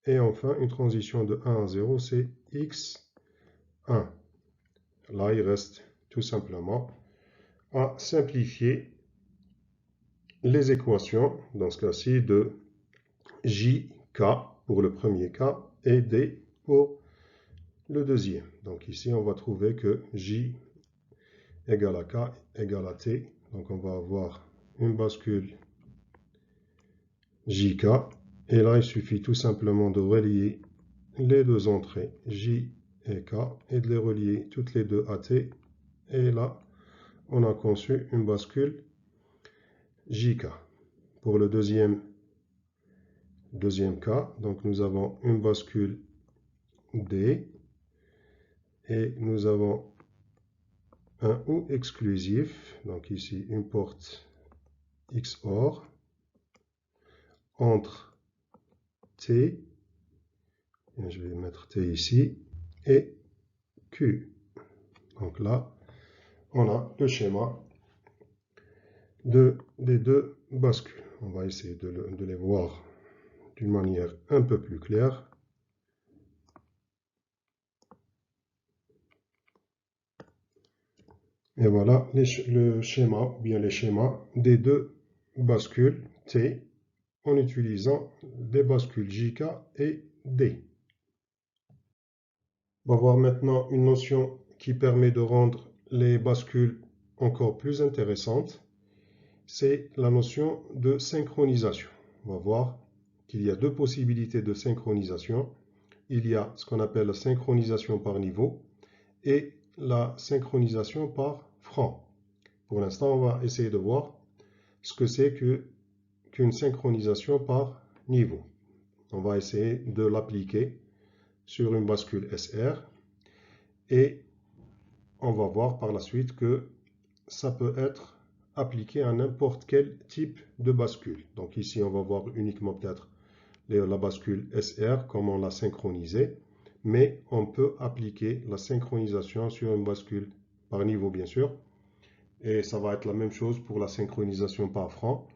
Et enfin, une transition de 1 à 0, c'est x1. 1. Là, il reste tout simplement à simplifier les équations, dans ce cas-ci, de JK pour le premier cas et D pour le deuxième. Donc ici, on va trouver que J égale à K égale à T. Donc on va avoir une bascule JK. Et là, il suffit tout simplement de relier les deux entrées J et K et de les relier toutes les deux à T. Et là, on a conçu une bascule JK. Pour le deuxième cas, donc nous avons une bascule D et nous avons un OU exclusif, donc ici une porte XOR entre T, et je vais mettre T ici, et Q. Donc là, on a le schéma des deux bascules. On va essayer de les voir d'une manière un peu plus claire. Et voilà le schéma, ou bien les schémas des deux bascules T en utilisant des bascules JK et D. On va voir maintenant une notion qui permet de rendre les bascules encore plus intéressantes. C'est la notion de synchronisation. On va voir qu'il y a deux possibilités de synchronisation. Il y a ce qu'on appelle la synchronisation par niveau et la synchronisation par franc. Pour l'instant, on va essayer de voir ce que c'est qu'une synchronisation par niveau. On va essayer de l'appliquer sur une bascule SR et on va voir par la suite que ça peut être appliqué à n'importe quel type de bascule. Donc ici, on va voir uniquement peut-être la bascule SR, comment la synchroniser, mais on peut appliquer la synchronisation sur une bascule par niveau, bien sûr, et ça va être la même chose pour la synchronisation par franc,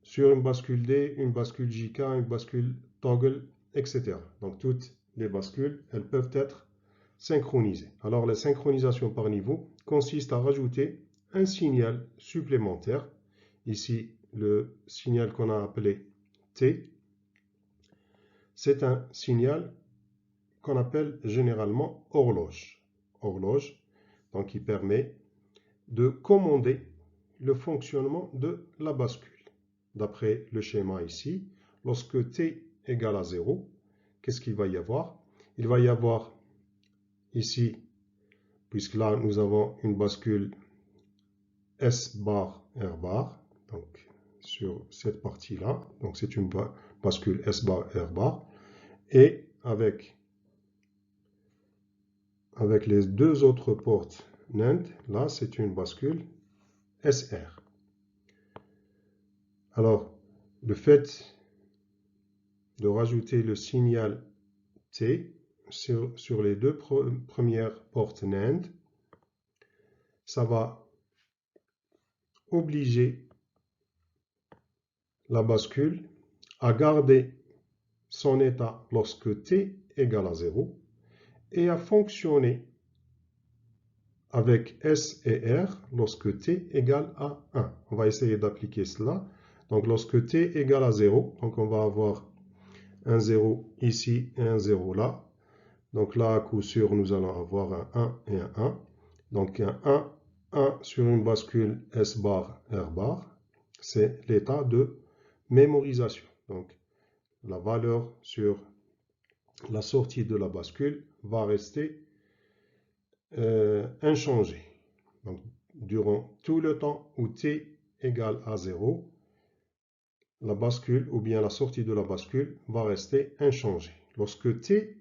sur une bascule D, une bascule JK, une bascule toggle, etc. Donc toutes les bascules, elles peuvent être synchronisées. Alors la synchronisation par niveau consiste à rajouter un signal supplémentaire. Ici, le signal qu'on a appelé T, c'est un signal qu'on appelle généralement horloge. Horloge, donc qui permet de commander le fonctionnement de la bascule. D'après le schéma ici, lorsque T égale à 0, qu'est-ce qu'il va y avoir? Il va y avoir ici, puisque là nous avons une bascule S bar R bar, donc sur cette partie-là, donc c'est une bascule S bar R bar, et avec les deux autres portes NAND, là c'est une bascule SR. Alors, le fait de rajouter le signal T sur les deux premières portes NAND, ça va obliger la bascule à garder son état lorsque T égale à 0 et à fonctionner avec S et R lorsque T égale à 1. On va essayer d'appliquer cela. Donc lorsque T égale à 0, donc on va avoir un 0 ici et un 0 là. Donc là, à coup sûr, nous allons avoir un 1 et un 1. Donc un 1 sur une bascule S bar R bar, c'est l'état de mémorisation. Donc la valeur sur la sortie de la bascule va rester inchangée. Donc durant tout le temps où T égale à 0, la bascule ou bien la sortie de la bascule va rester inchangée. Lorsque T,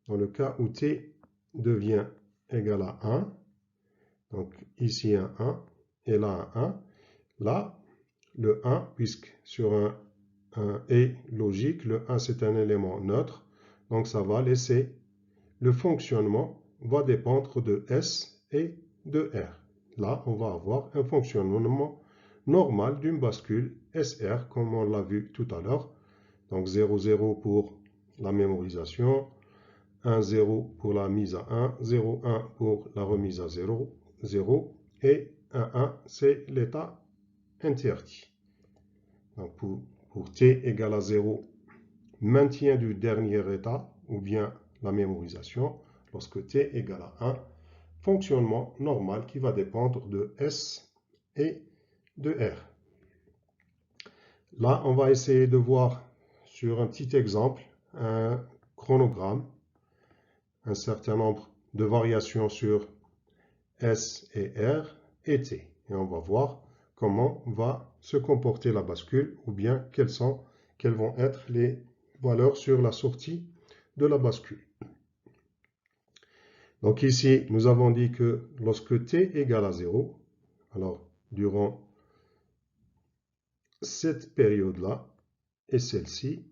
dans le cas où T devient égal à 1, donc ici un 1 et là un 1, là le 1, puisque sur un et logique, le 1 c'est un élément neutre, donc ça va laisser le fonctionnement va dépendre de S et de R. Là, on va avoir un fonctionnement normal d'une bascule SR, comme on l'a vu tout à l'heure. Donc 0, 0 pour la mémorisation, 1, 1, 0 pour la mise à 1, 0, 1 pour la remise à 0, 0, et 1, 1, c'est l'état interdit. Donc pour t égale à 0, maintien du dernier état, ou bien la mémorisation, lorsque t égale à 1, fonctionnement normal qui va dépendre de S et de R. Là, on va essayer de voir sur un petit exemple un chronogramme, un certain nombre de variations sur S et R et T. Et on va voir comment va se comporter la bascule ou bien quelles vont être les valeurs sur la sortie de la bascule. Donc ici, nous avons dit que lorsque t égale à 0, alors durant cette période-là et celle-ci,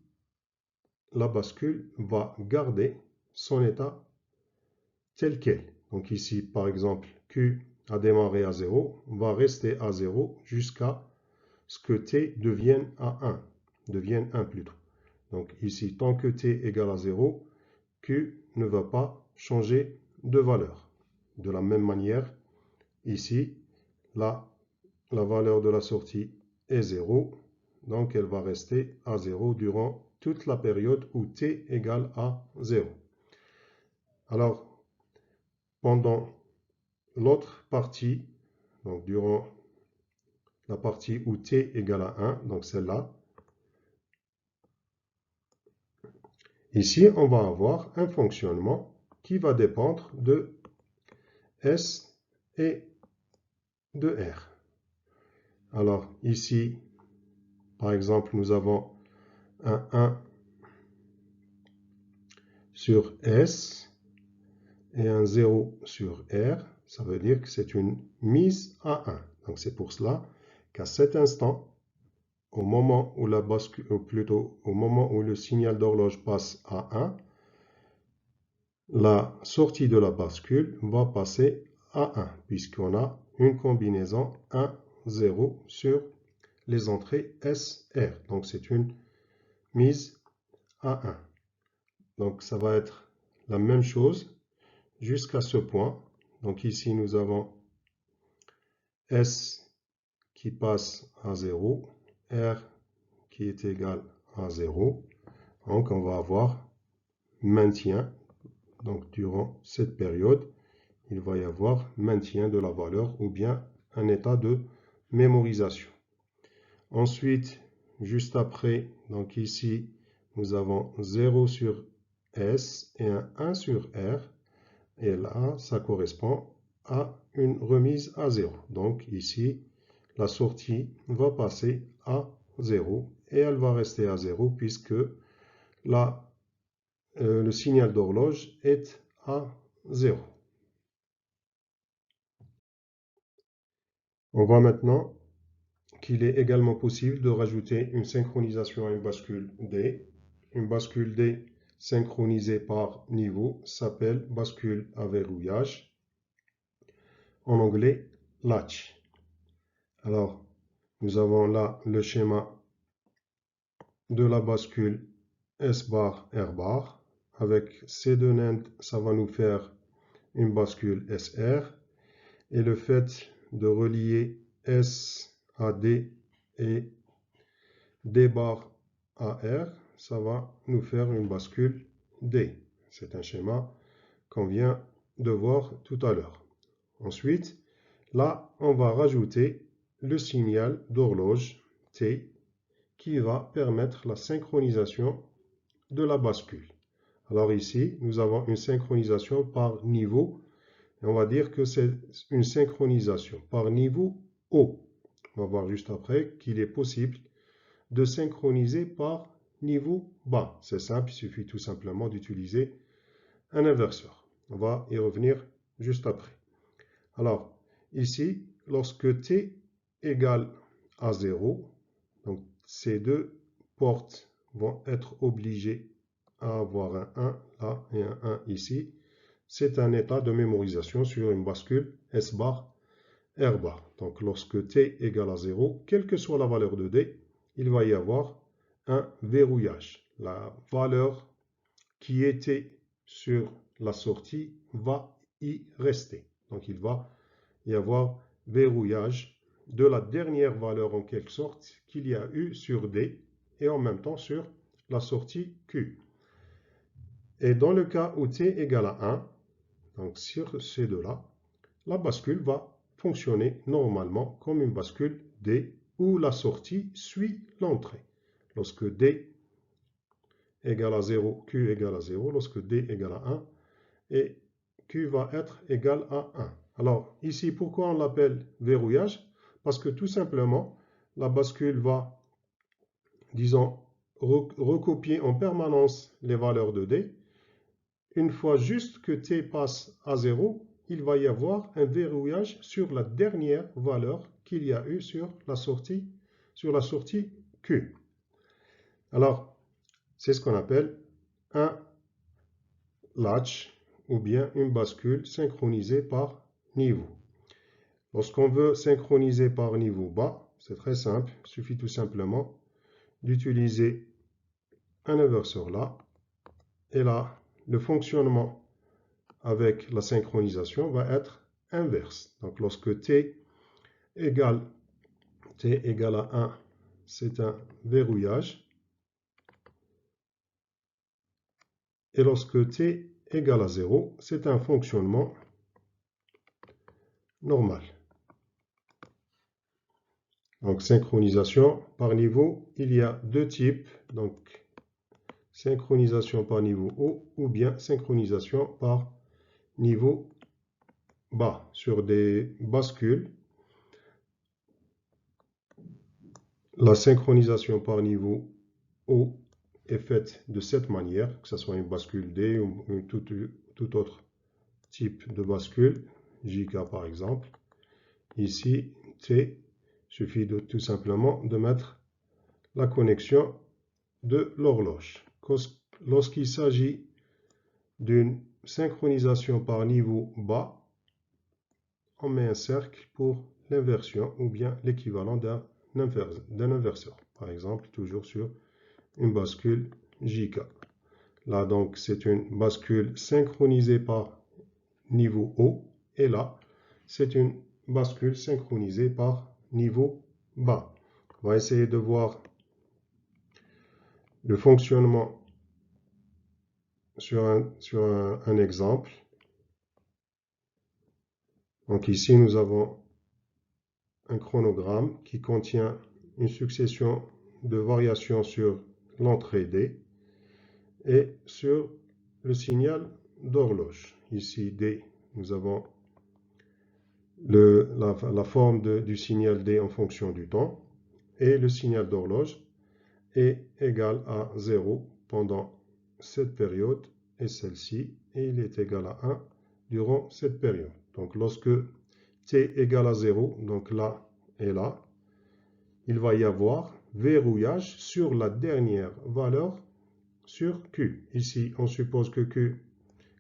la bascule va garder son état tel quel. Donc ici, par exemple, Q a démarré à 0, va rester à 0 jusqu'à ce que t devienne à 1, devienne 1 plutôt. Donc ici, tant que t égale à 0, Q ne va pas changer de valeur. De la même manière, ici, la valeur de la sortie est 0, donc elle va rester à 0 durant toute la période où t égale à 0. Alors, pendant l'autre partie, donc durant la partie où t égale à 1, donc celle-là, ici, on va avoir un fonctionnement qui va dépendre de S et de R. Alors ici, par exemple, nous avons un 1 sur S et un 0 sur R. Ça veut dire que c'est une mise à 1. Donc c'est pour cela qu'à cet instant, au moment où la bascule, ou plutôt au moment où le signal d'horloge passe à 1, la sortie de la bascule va passer à 1, puisqu'on a une combinaison 1, 0 sur les entrées S, R. Donc c'est une mise à 1. Donc ça va être la même chose jusqu'à ce point. Donc ici nous avons S qui passe à 0, R qui est égal à 0. Donc on va avoir maintien. Donc durant cette période, il va y avoir maintien de la valeur ou bien un état de mémorisation. Ensuite, juste après, donc ici, nous avons 0 sur S et un 1 sur R. Et là, ça correspond à une remise à 0. Donc ici, la sortie va passer à 0 et elle va rester à 0 puisque là, le signal d'horloge est à 0. On voit maintenant qu'il est également possible de rajouter une synchronisation à une bascule D. Une bascule D synchronisée par niveau s'appelle bascule à verrouillage. En anglais, latch. Alors, nous avons là le schéma de la bascule S bar, R bar. Avec ces deux NAND, ça va nous faire une bascule SR. Et le fait de relier S à D et D bar à R, ça va nous faire une bascule D. C'est un schéma qu'on vient de voir tout à l'heure. Ensuite, là, on va rajouter le signal d'horloge T qui va permettre la synchronisation de la bascule. Alors ici, nous avons une synchronisation par niveau. Et on va dire que c'est une synchronisation par niveau haut. On va voir juste après qu'il est possible de synchroniser par niveau bas. C'est simple, il suffit tout simplement d'utiliser un inverseur. On va y revenir juste après. Alors, ici, lorsque t égale à 0, donc ces deux portes vont être obligées à avoir un 1 là et un 1 ici. C'est un état de mémorisation sur une bascule S bar, R bar. Donc lorsque t égale à 0, quelle que soit la valeur de D, il va y avoir un verrouillage. La valeur qui était sur la sortie va y rester. Donc il va y avoir verrouillage de la dernière valeur en quelque sorte qu'il y a eu sur D et en même temps sur la sortie Q. Et dans le cas où T égale à 1, donc sur ces deux-là, la bascule va fonctionner normalement comme une bascule D où la sortie suit l'entrée. Lorsque D égale à 0, Q égale à 0, lorsque D égale à 1, et Q va être égal à 1. Alors ici, pourquoi on l'appelle verrouillage? Parce que tout simplement, la bascule va, disons, recopier en permanence les valeurs de D. Une fois juste que T passe à 0, il va y avoir un verrouillage sur la dernière valeur qu'il y a eu sur la sortie Q. Alors, c'est ce qu'on appelle un latch ou bien une bascule synchronisée par niveau. Lorsqu'on veut synchroniser par niveau bas, c'est très simple, il suffit tout simplement d'utiliser un inverseur là, et là, le fonctionnement avec la synchronisation va être inverse. Donc lorsque t égale à 1, c'est un verrouillage. Et lorsque t égale à 0, c'est un fonctionnement normal. Donc synchronisation par niveau, il y a deux types. Donc synchronisation par niveau haut ou bien synchronisation par niveau bas sur des bascules. La synchronisation par niveau haut est faite de cette manière, que ce soit une bascule D ou tout autre type de bascule, JK par exemple. Ici, T, suffit de tout simplement de mettre la connexion de l'horloge. Lorsqu'il s'agit d'une synchronisation par niveau bas, on met un cercle pour l'inversion ou bien l'équivalent d'un inverseur. Par exemple, toujours sur une bascule JK. Là, donc, c'est une bascule synchronisée par niveau haut. Et là, c'est une bascule synchronisée par niveau bas. On va essayer de voir le fonctionnement sur un exemple. Donc ici, nous avons un chronogramme qui contient une succession de variations sur l'entrée D et sur le signal d'horloge. Ici, D, nous avons la forme du signal D en fonction du temps et le signal d'horloge est égal à 0 pendant cette période et celle-ci, et il est égal à 1 durant cette période. Donc lorsque t égale à 0, donc là et là, il va y avoir verrouillage sur la dernière valeur sur Q. Ici, on suppose que Q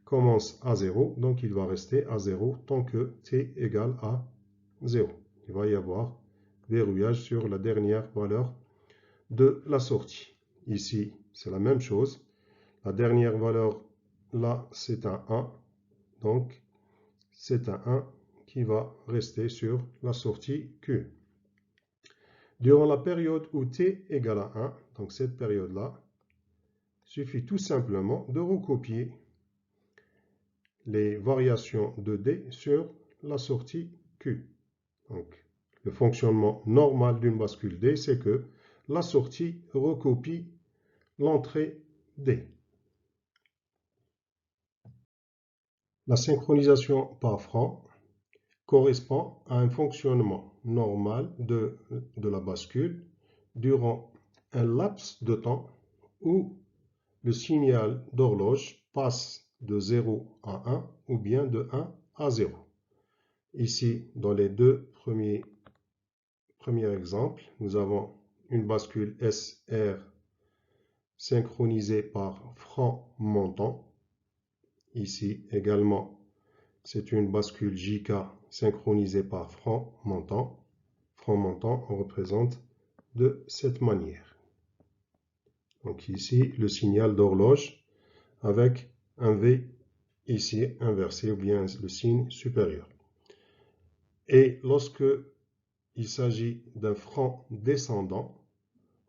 commence à 0, donc il va rester à 0 tant que t égale à 0. Il va y avoir verrouillage sur la dernière valeur de la sortie. Ici, c'est la même chose. La dernière valeur, là, c'est un 1. Donc, c'est un 1 qui va rester sur la sortie Q. Durant la période où t égale à 1, donc cette période-là, suffit tout simplement de recopier les variations de D sur la sortie Q. Donc, le fonctionnement normal d'une bascule D, c'est que la sortie recopie l'entrée D. La synchronisation par franc correspond à un fonctionnement normal de la bascule durant un laps de temps où le signal d'horloge passe de 0 à 1 ou bien de 1 à 0. Ici, dans les deux premiers exemples, nous avons une bascule SR synchronisée par franc montant. Ici également, c'est une bascule JK synchronisée par franc montant. Franc montant, on représente de cette manière. Donc ici, le signal d'horloge avec un V ici inversé ou bien le signe supérieur. Et lorsque il s'agit d'un franc descendant,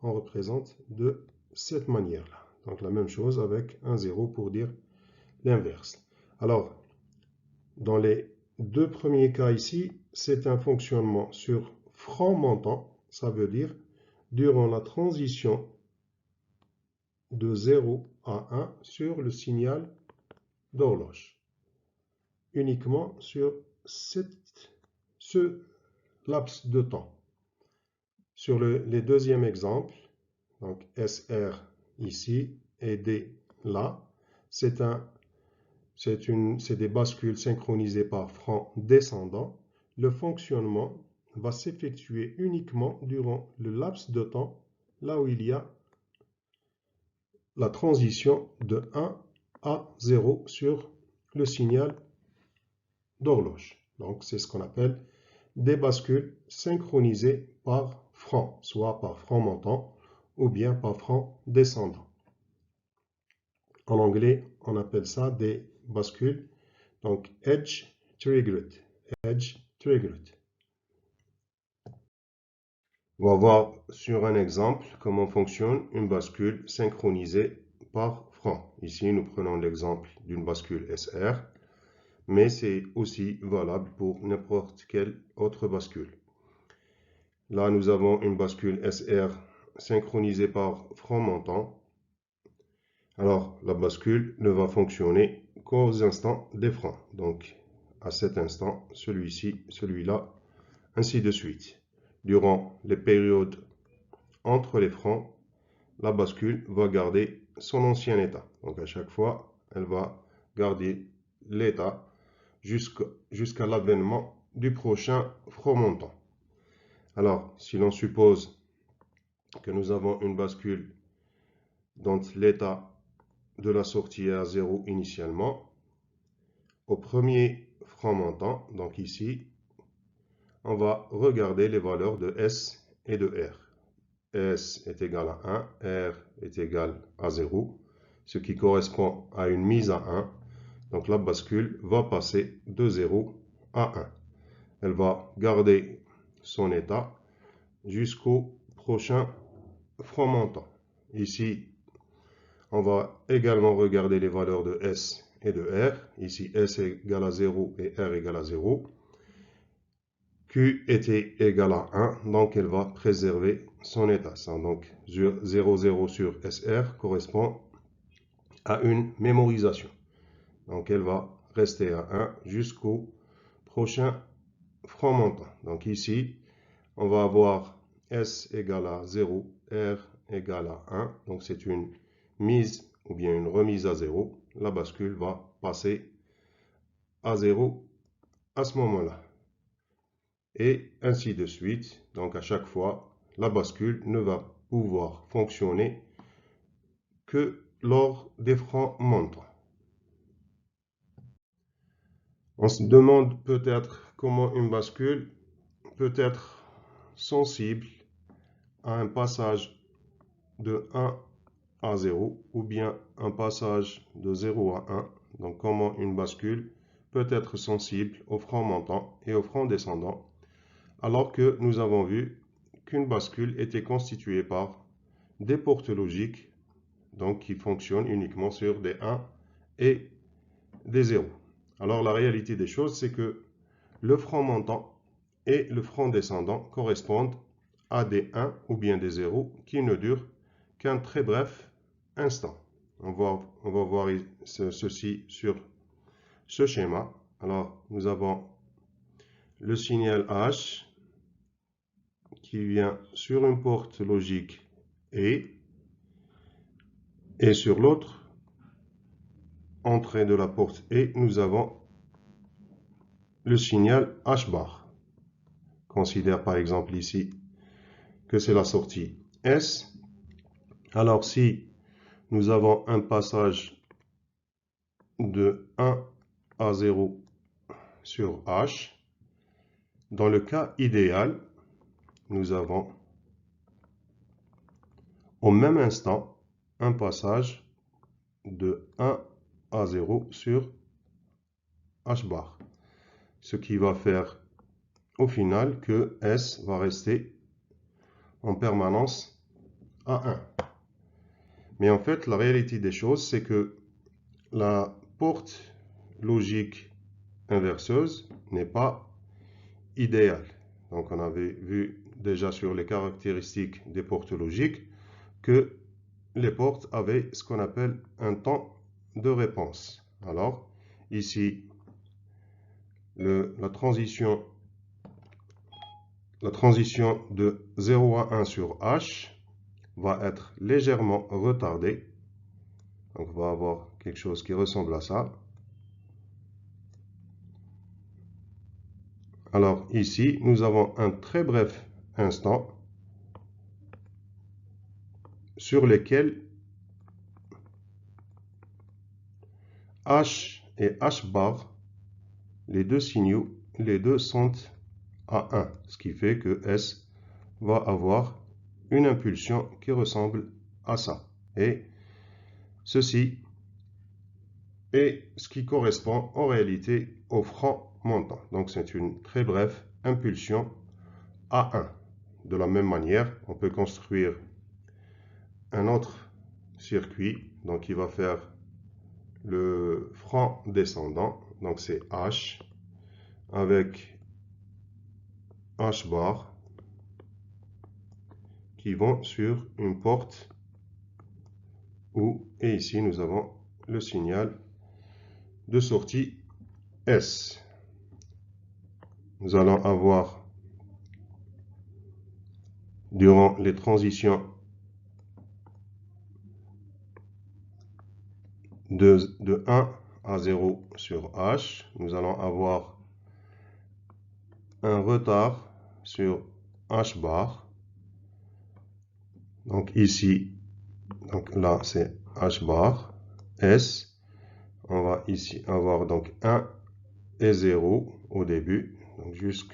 on représente de cette manière-là. Donc la même chose avec un 0 pour dire l'inverse. Alors, dans les deux premiers cas ici, c'est un fonctionnement sur franc montant. Ça veut dire durant la transition de 0 à 1 sur le signal d'horloge. Uniquement sur ce laps de temps. Sur les deuxièmes exemples, donc SR ici et D là, c'est des bascules synchronisées par franc descendant. Le fonctionnement va s'effectuer uniquement durant le laps de temps là où il y a la transition de 1 à 0 sur le signal d'horloge. Donc c'est ce qu'on appelle des bascules synchronisées par franc, soit par franc montant ou bien par franc descendant. En anglais, on appelle ça des bascules, donc edge triggered. Edge triggered. On va voir sur un exemple comment fonctionne une bascule synchronisée par franc. Ici, nous prenons l'exemple d'une bascule SR, mais c'est aussi valable pour n'importe quelle autre bascule. Là, nous avons une bascule SR synchronisée par franc montant. Alors, la bascule ne va fonctionner qu'aux instants des francs. Donc, à cet instant, celui-ci, celui-là, ainsi de suite. Durant les périodes entre les francs, la bascule va garder son ancien état. Donc, à chaque fois, elle va garder l'état jusqu'à l'avènement du prochain franc montant. Alors, si l'on suppose que nous avons une bascule dont l'état de la sortie est à 0 initialement, au premier franc montant, donc ici, on va regarder les valeurs de S et de R. S est égal à 1, R est égal à 0, ce qui correspond à une mise à 1. Donc la bascule va passer de 0 à 1. Elle va garder son état jusqu'au prochain franc montant. Ici, on va également regarder les valeurs de S et de R. Ici, S est égal à 0 et R égale à 0. Q était égal à 1, donc elle va préserver son état. Donc 0, 0 sur SR correspond à une mémorisation. Donc elle va rester à 1 jusqu'au prochain franc montant. Donc ici, on va avoir S égale à 0, R égale à 1. Donc c'est une mise ou bien une remise à 0. La bascule va passer à 0 à ce moment-là. Et ainsi de suite. Donc à chaque fois, la bascule ne va pouvoir fonctionner que lors des francs montants. On se demande peut-être comment une bascule peut être sensible à un passage de 1 à 0 ou bien un passage de 0 à 1. Donc comment une bascule peut être sensible au franc montant et au franc descendant, alors que nous avons vu qu'une bascule était constituée par des portes logiques, donc qui fonctionnent uniquement sur des 1 et des 0. Alors la réalité des choses, c'est que le franc montant et le franc descendant correspondent à des 1 ou bien des 0 qui ne durent qu'un très bref instant. On va voir ceci sur ce schéma. Alors, nous avons le signal H qui vient sur une porte logique et sur l'autre entrée de la porte E, nous avons le signal H bar. Considère par exemple ici que c'est la sortie S. Alors si nous avons un passage de 1 à 0 sur H, dans le cas idéal, nous avons au même instant un passage de 1 A0 sur H bar. Ce qui va faire au final que S va rester en permanence à 1. Mais en fait, la réalité des choses, c'est que la porte logique inverseuse n'est pas idéale. Donc on avait vu déjà sur les caractéristiques des portes logiques que les portes avaient ce qu'on appelle un temps de réponse. Alors ici, la transition de 0 à 1 sur H va être légèrement retardée. Donc on va avoir quelque chose qui ressemble à ça. Alors ici, nous avons un très bref instant sur lequel H et H bar, les deux signaux, les deux sont à 1, ce qui fait que S va avoir une impulsion qui ressemble à ça. Et ceci est ce qui correspond en réalité au franc montant. Donc c'est une très brève impulsion A1. De la même manière, on peut construire un autre circuit, donc il va faire le franc descendant, donc c'est H avec H bar qui vont sur une porte où, et ici nous avons le signal de sortie S. Nous allons avoir durant les transitions de 1 à 0 sur H, nous allons avoir un retard sur H bar. Donc ici, donc là c'est H bar, S. On va ici avoir donc 1 et 0 au début, donc jusqu'à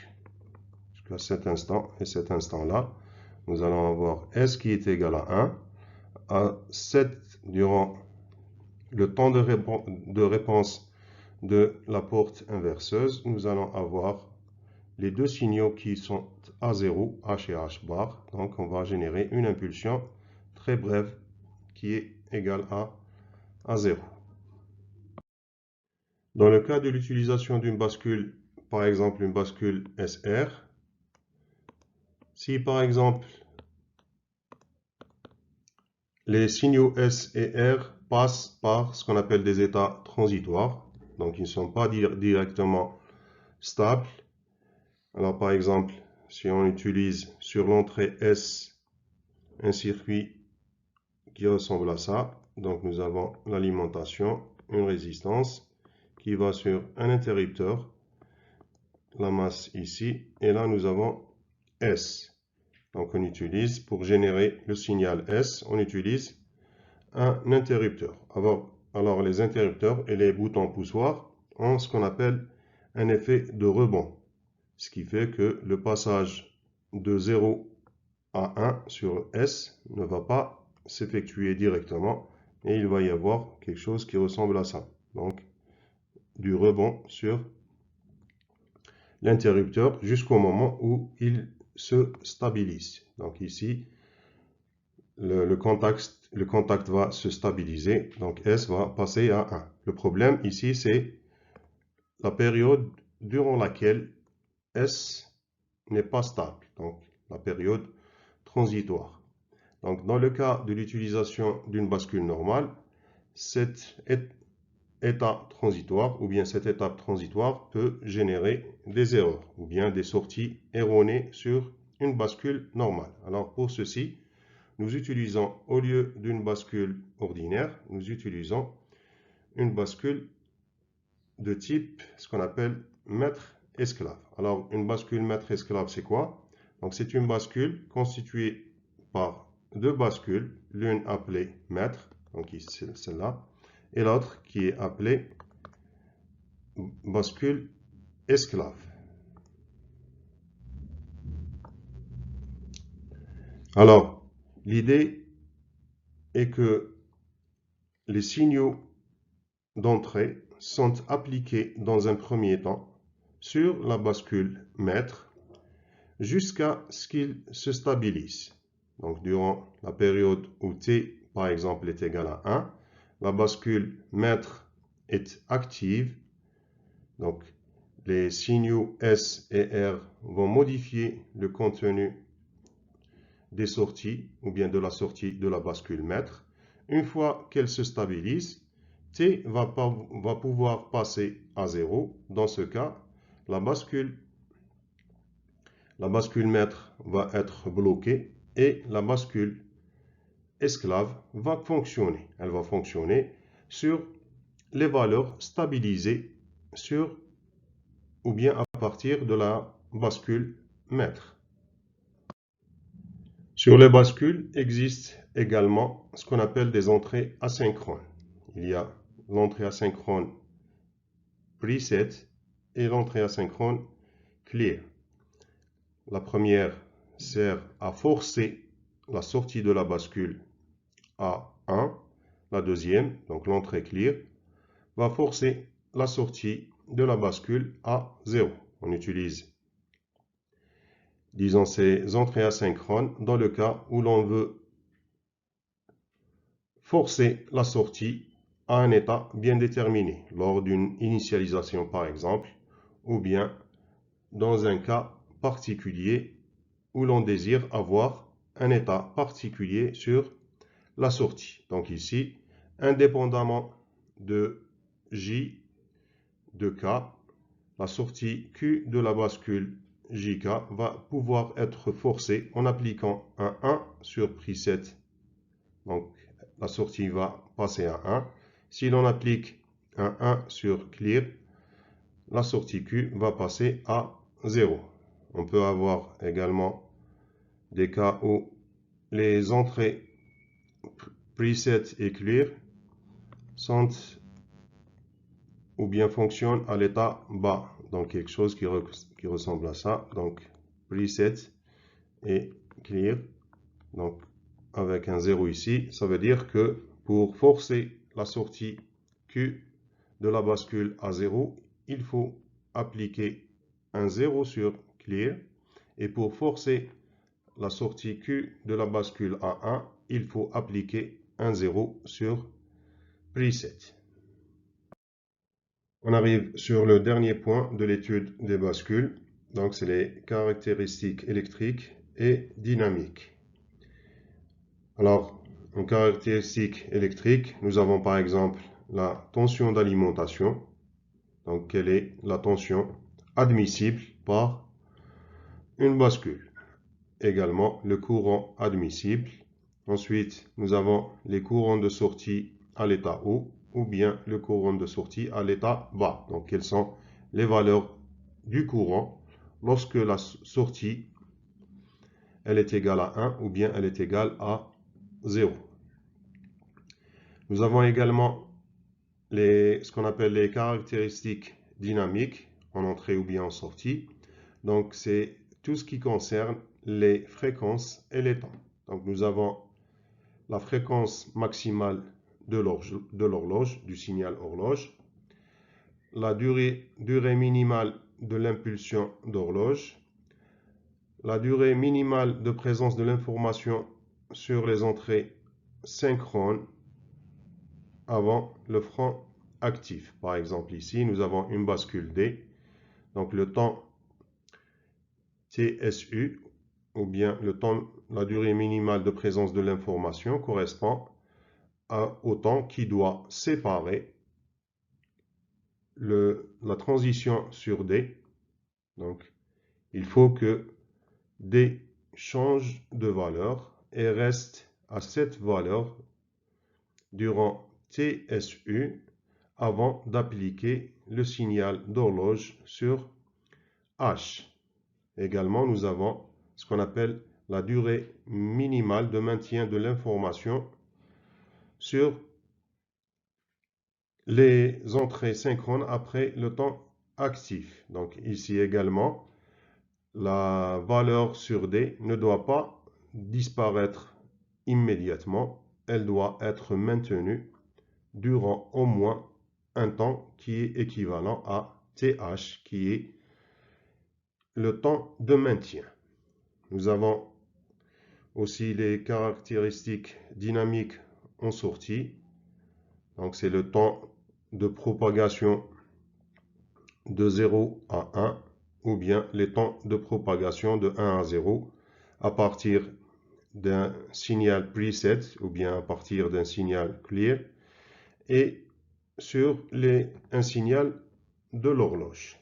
cet instant et cet instant-là. Nous allons avoir S qui est égal à 1. À 7, durant le temps de réponse de la porte inverseuse, nous allons avoir les deux signaux qui sont à 0, H et H bar. Donc on va générer une impulsion très brève qui est égale à 0. Dans le cas de l'utilisation d'une bascule, par exemple une bascule SR, si par exemple les signaux S et R passent par ce qu'on appelle des états transitoires, donc ils ne sont pas directement stables. Alors par exemple, si on utilise sur l'entrée S un circuit qui ressemble à ça, donc nous avons l'alimentation, une résistance qui va sur un interrupteur, la masse ici, et là nous avons S. Donc on utilise, pour générer le signal S, on utilise un interrupteur. Alors les interrupteurs et les boutons poussoirs ont ce qu'on appelle un effet de rebond, ce qui fait que le passage de 0 à 1 sur S ne va pas s'effectuer directement et il va y avoir quelque chose qui ressemble à ça. Donc du rebond sur l'interrupteur jusqu'au moment où il se stabilise. Donc ici, le contact va se stabiliser, donc S va passer à 1. Le problème ici, c'est la période durant laquelle S n'est pas stable, donc la période transitoire. Donc dans le cas de l'utilisation d'une bascule normale, cet état transitoire ou bien cette étape transitoire peut générer des erreurs ou bien des sorties erronées sur une bascule normale. Alors pour ceci, nous utilisons, au lieu d'une bascule ordinaire, nous utilisons une bascule de type, ce qu'on appelle maître-esclave. Alors, une bascule maître-esclave, c'est quoi? Donc, c'est une bascule constituée par deux bascules, l'une appelée maître, donc ici celle-là, et l'autre qui est appelée bascule esclave. Alors, l'idée est que les signaux d'entrée sont appliqués dans un premier temps sur la bascule mètre jusqu'à ce qu'il se stabilise. Donc, durant la période où t, par exemple, est égal à 1, la bascule mètre est active. Donc, les signaux S et R vont modifier le contenu des sorties ou bien de la sortie de la bascule mètre. Une fois qu'elle se stabilise, T va pouvoir passer à 0. Dans ce cas, la bascule mètre va être bloquée et la bascule esclave va fonctionner. Elle va fonctionner sur les valeurs stabilisées sur ou bien à partir de la bascule mètre. Sur les bascules existe également ce qu'on appelle des entrées asynchrones. Il y a l'entrée asynchrone preset et l'entrée asynchrone clear. La première sert à forcer la sortie de la bascule à 1. La deuxième, donc l'entrée clear, va forcer la sortie de la bascule à 0. On utilise, disons, ces entrées asynchrones dans le cas où l'on veut forcer la sortie à un état bien déterminé, lors d'une initialisation par exemple, ou bien dans un cas particulier où l'on désire avoir un état particulier sur la sortie. Donc ici, indépendamment de J de K, la sortie Q de la bascule JK va pouvoir être forcée en appliquant un 1 sur preset. Donc la sortie va passer à 1. Si l'on applique un 1 sur clear, la sortie Q va passer à 0. On peut avoir également des cas où les entrées preset et clear sont ou bien fonctionnent à l'état bas. Donc quelque chose qui ressemble à ça. Donc preset et clear. Donc avec un 0 ici, ça veut dire que pour forcer la sortie Q de la bascule à 0, il faut appliquer un 0 sur clear. Et pour forcer la sortie Q de la bascule à 1, il faut appliquer un 0 sur preset. On arrive sur le dernier point de l'étude des bascules. Donc, c'est les caractéristiques électriques et dynamiques. Alors, en caractéristiques électriques, nous avons par exemple la tension d'alimentation. Donc, quelle est la tension admissible par une bascule? Également, le courant admissible. Ensuite, nous avons les courants de sortie à l'état haut ou bien le courant de sortie à l'état bas. Donc, quelles sont les valeurs du courant lorsque la sortie elle est égale à 1 ou bien elle est égale à 0. Nous avons également ce qu'on appelle les caractéristiques dynamiques en entrée ou bien en sortie. Donc, c'est tout ce qui concerne les fréquences et les temps. Donc, nous avons la fréquence maximale de l'horloge, du signal horloge, la durée minimale de l'impulsion d'horloge, la durée minimale de présence de l'information sur les entrées synchrones avant le frein actif. Par exemple, ici, nous avons une bascule D. Donc, le temps TSU, ou bien la durée minimale de présence de l'information correspond au temps qui doit séparer la transition sur D. Donc, il faut que D change de valeur et reste à cette valeur durant TSU avant d'appliquer le signal d'horloge sur H. Également, nous avons ce qu'on appelle la durée minimale de maintien de l'information sur les entrées synchrones après le temps actif. Donc ici également, la valeur sur D ne doit pas disparaître immédiatement. Elle doit être maintenue durant au moins un temps qui est équivalent à TH, qui est le temps de maintien. Nous avons aussi les caractéristiques dynamiques en sortie. Donc, c'est le temps de propagation de 0 à 1 ou bien les temps de propagation de 1 à 0 à partir d'un signal preset ou bien à partir d'un signal clear et sur un signal de l'horloge.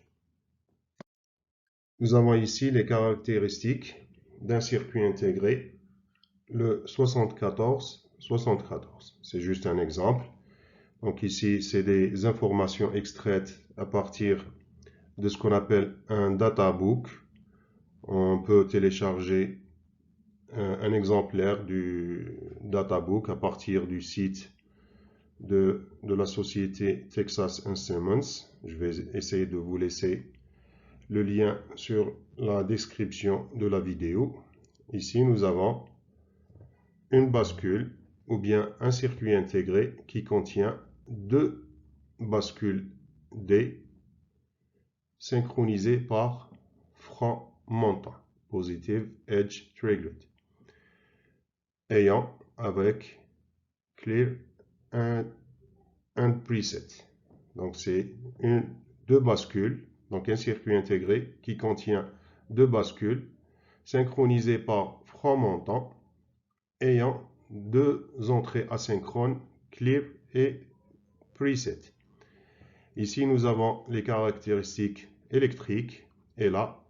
Nous avons ici les caractéristiques d'un circuit intégré, le 74-74. C'est juste un exemple. Donc ici, c'est des informations extraites à partir de ce qu'on appelle un databook. On peut télécharger un exemplaire du databook à partir du site de la société Texas Instruments. Je vais essayer de vous laisser le lien sur la description de la vidéo. Ici, nous avons une bascule ou bien un circuit intégré qui contient deux bascules D synchronisées par frein montant, positive edge triggered, ayant avec clear un preset. Donc c'est deux bascules, donc un circuit intégré qui contient deux bascules synchronisées par frein montant ayant deux entrées asynchrones clear et preset. Ici, nous avons les caractéristiques électriques et là,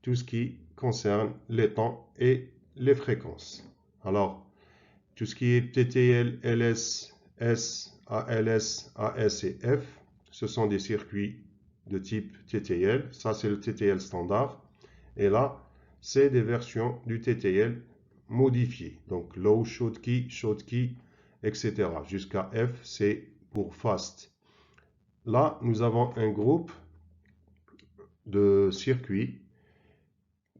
tout ce qui concerne les temps et les fréquences. Alors, tout ce qui est TTL, LS, S, ALS, AS et F, ce sont des circuits de type TTL. Ça, c'est le TTL standard. Et là, c'est des versions du TTL modifiées. Donc, low, Schottky, etc. Jusqu'à F, c'est pour fast. Là, nous avons un groupe de circuits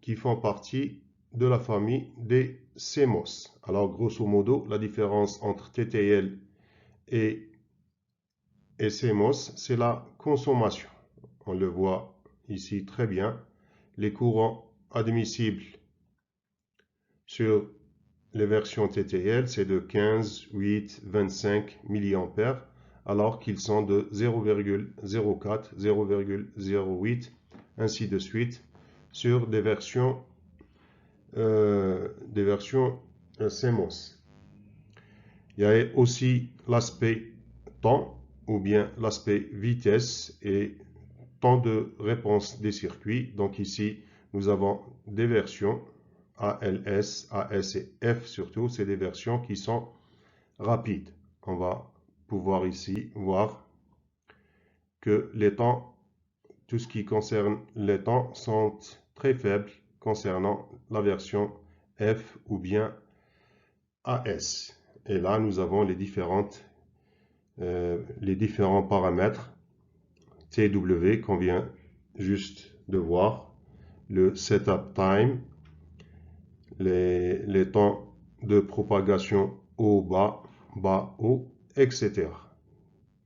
qui font partie de la famille des CMOS. Alors, grosso modo, la différence entre TTL et CMOS, c'est la consommation. On le voit ici très bien. Les courants admissibles sur les versions TTL, c'est de 15, 8, 25 mA, alors qu'ils sont de 0,04, 0,08, ainsi de suite, sur des versions CMOS. Il y a aussi l'aspect temps, ou bien l'aspect vitesse et temps de réponse des circuits. Donc ici, nous avons des versions ALS, AS et F surtout, c'est des versions qui sont rapides. On va pouvoir ici voir que les temps, tout ce qui concerne les temps, sont très faibles concernant la version F ou bien AS. Et là, nous avons les différents paramètres TW qu'on vient juste de voir, le setup time, les temps de propagation haut, bas, haut, etc.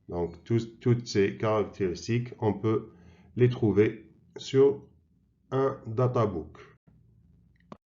Donc, toutes ces caractéristiques, on peut les trouver sur un databook.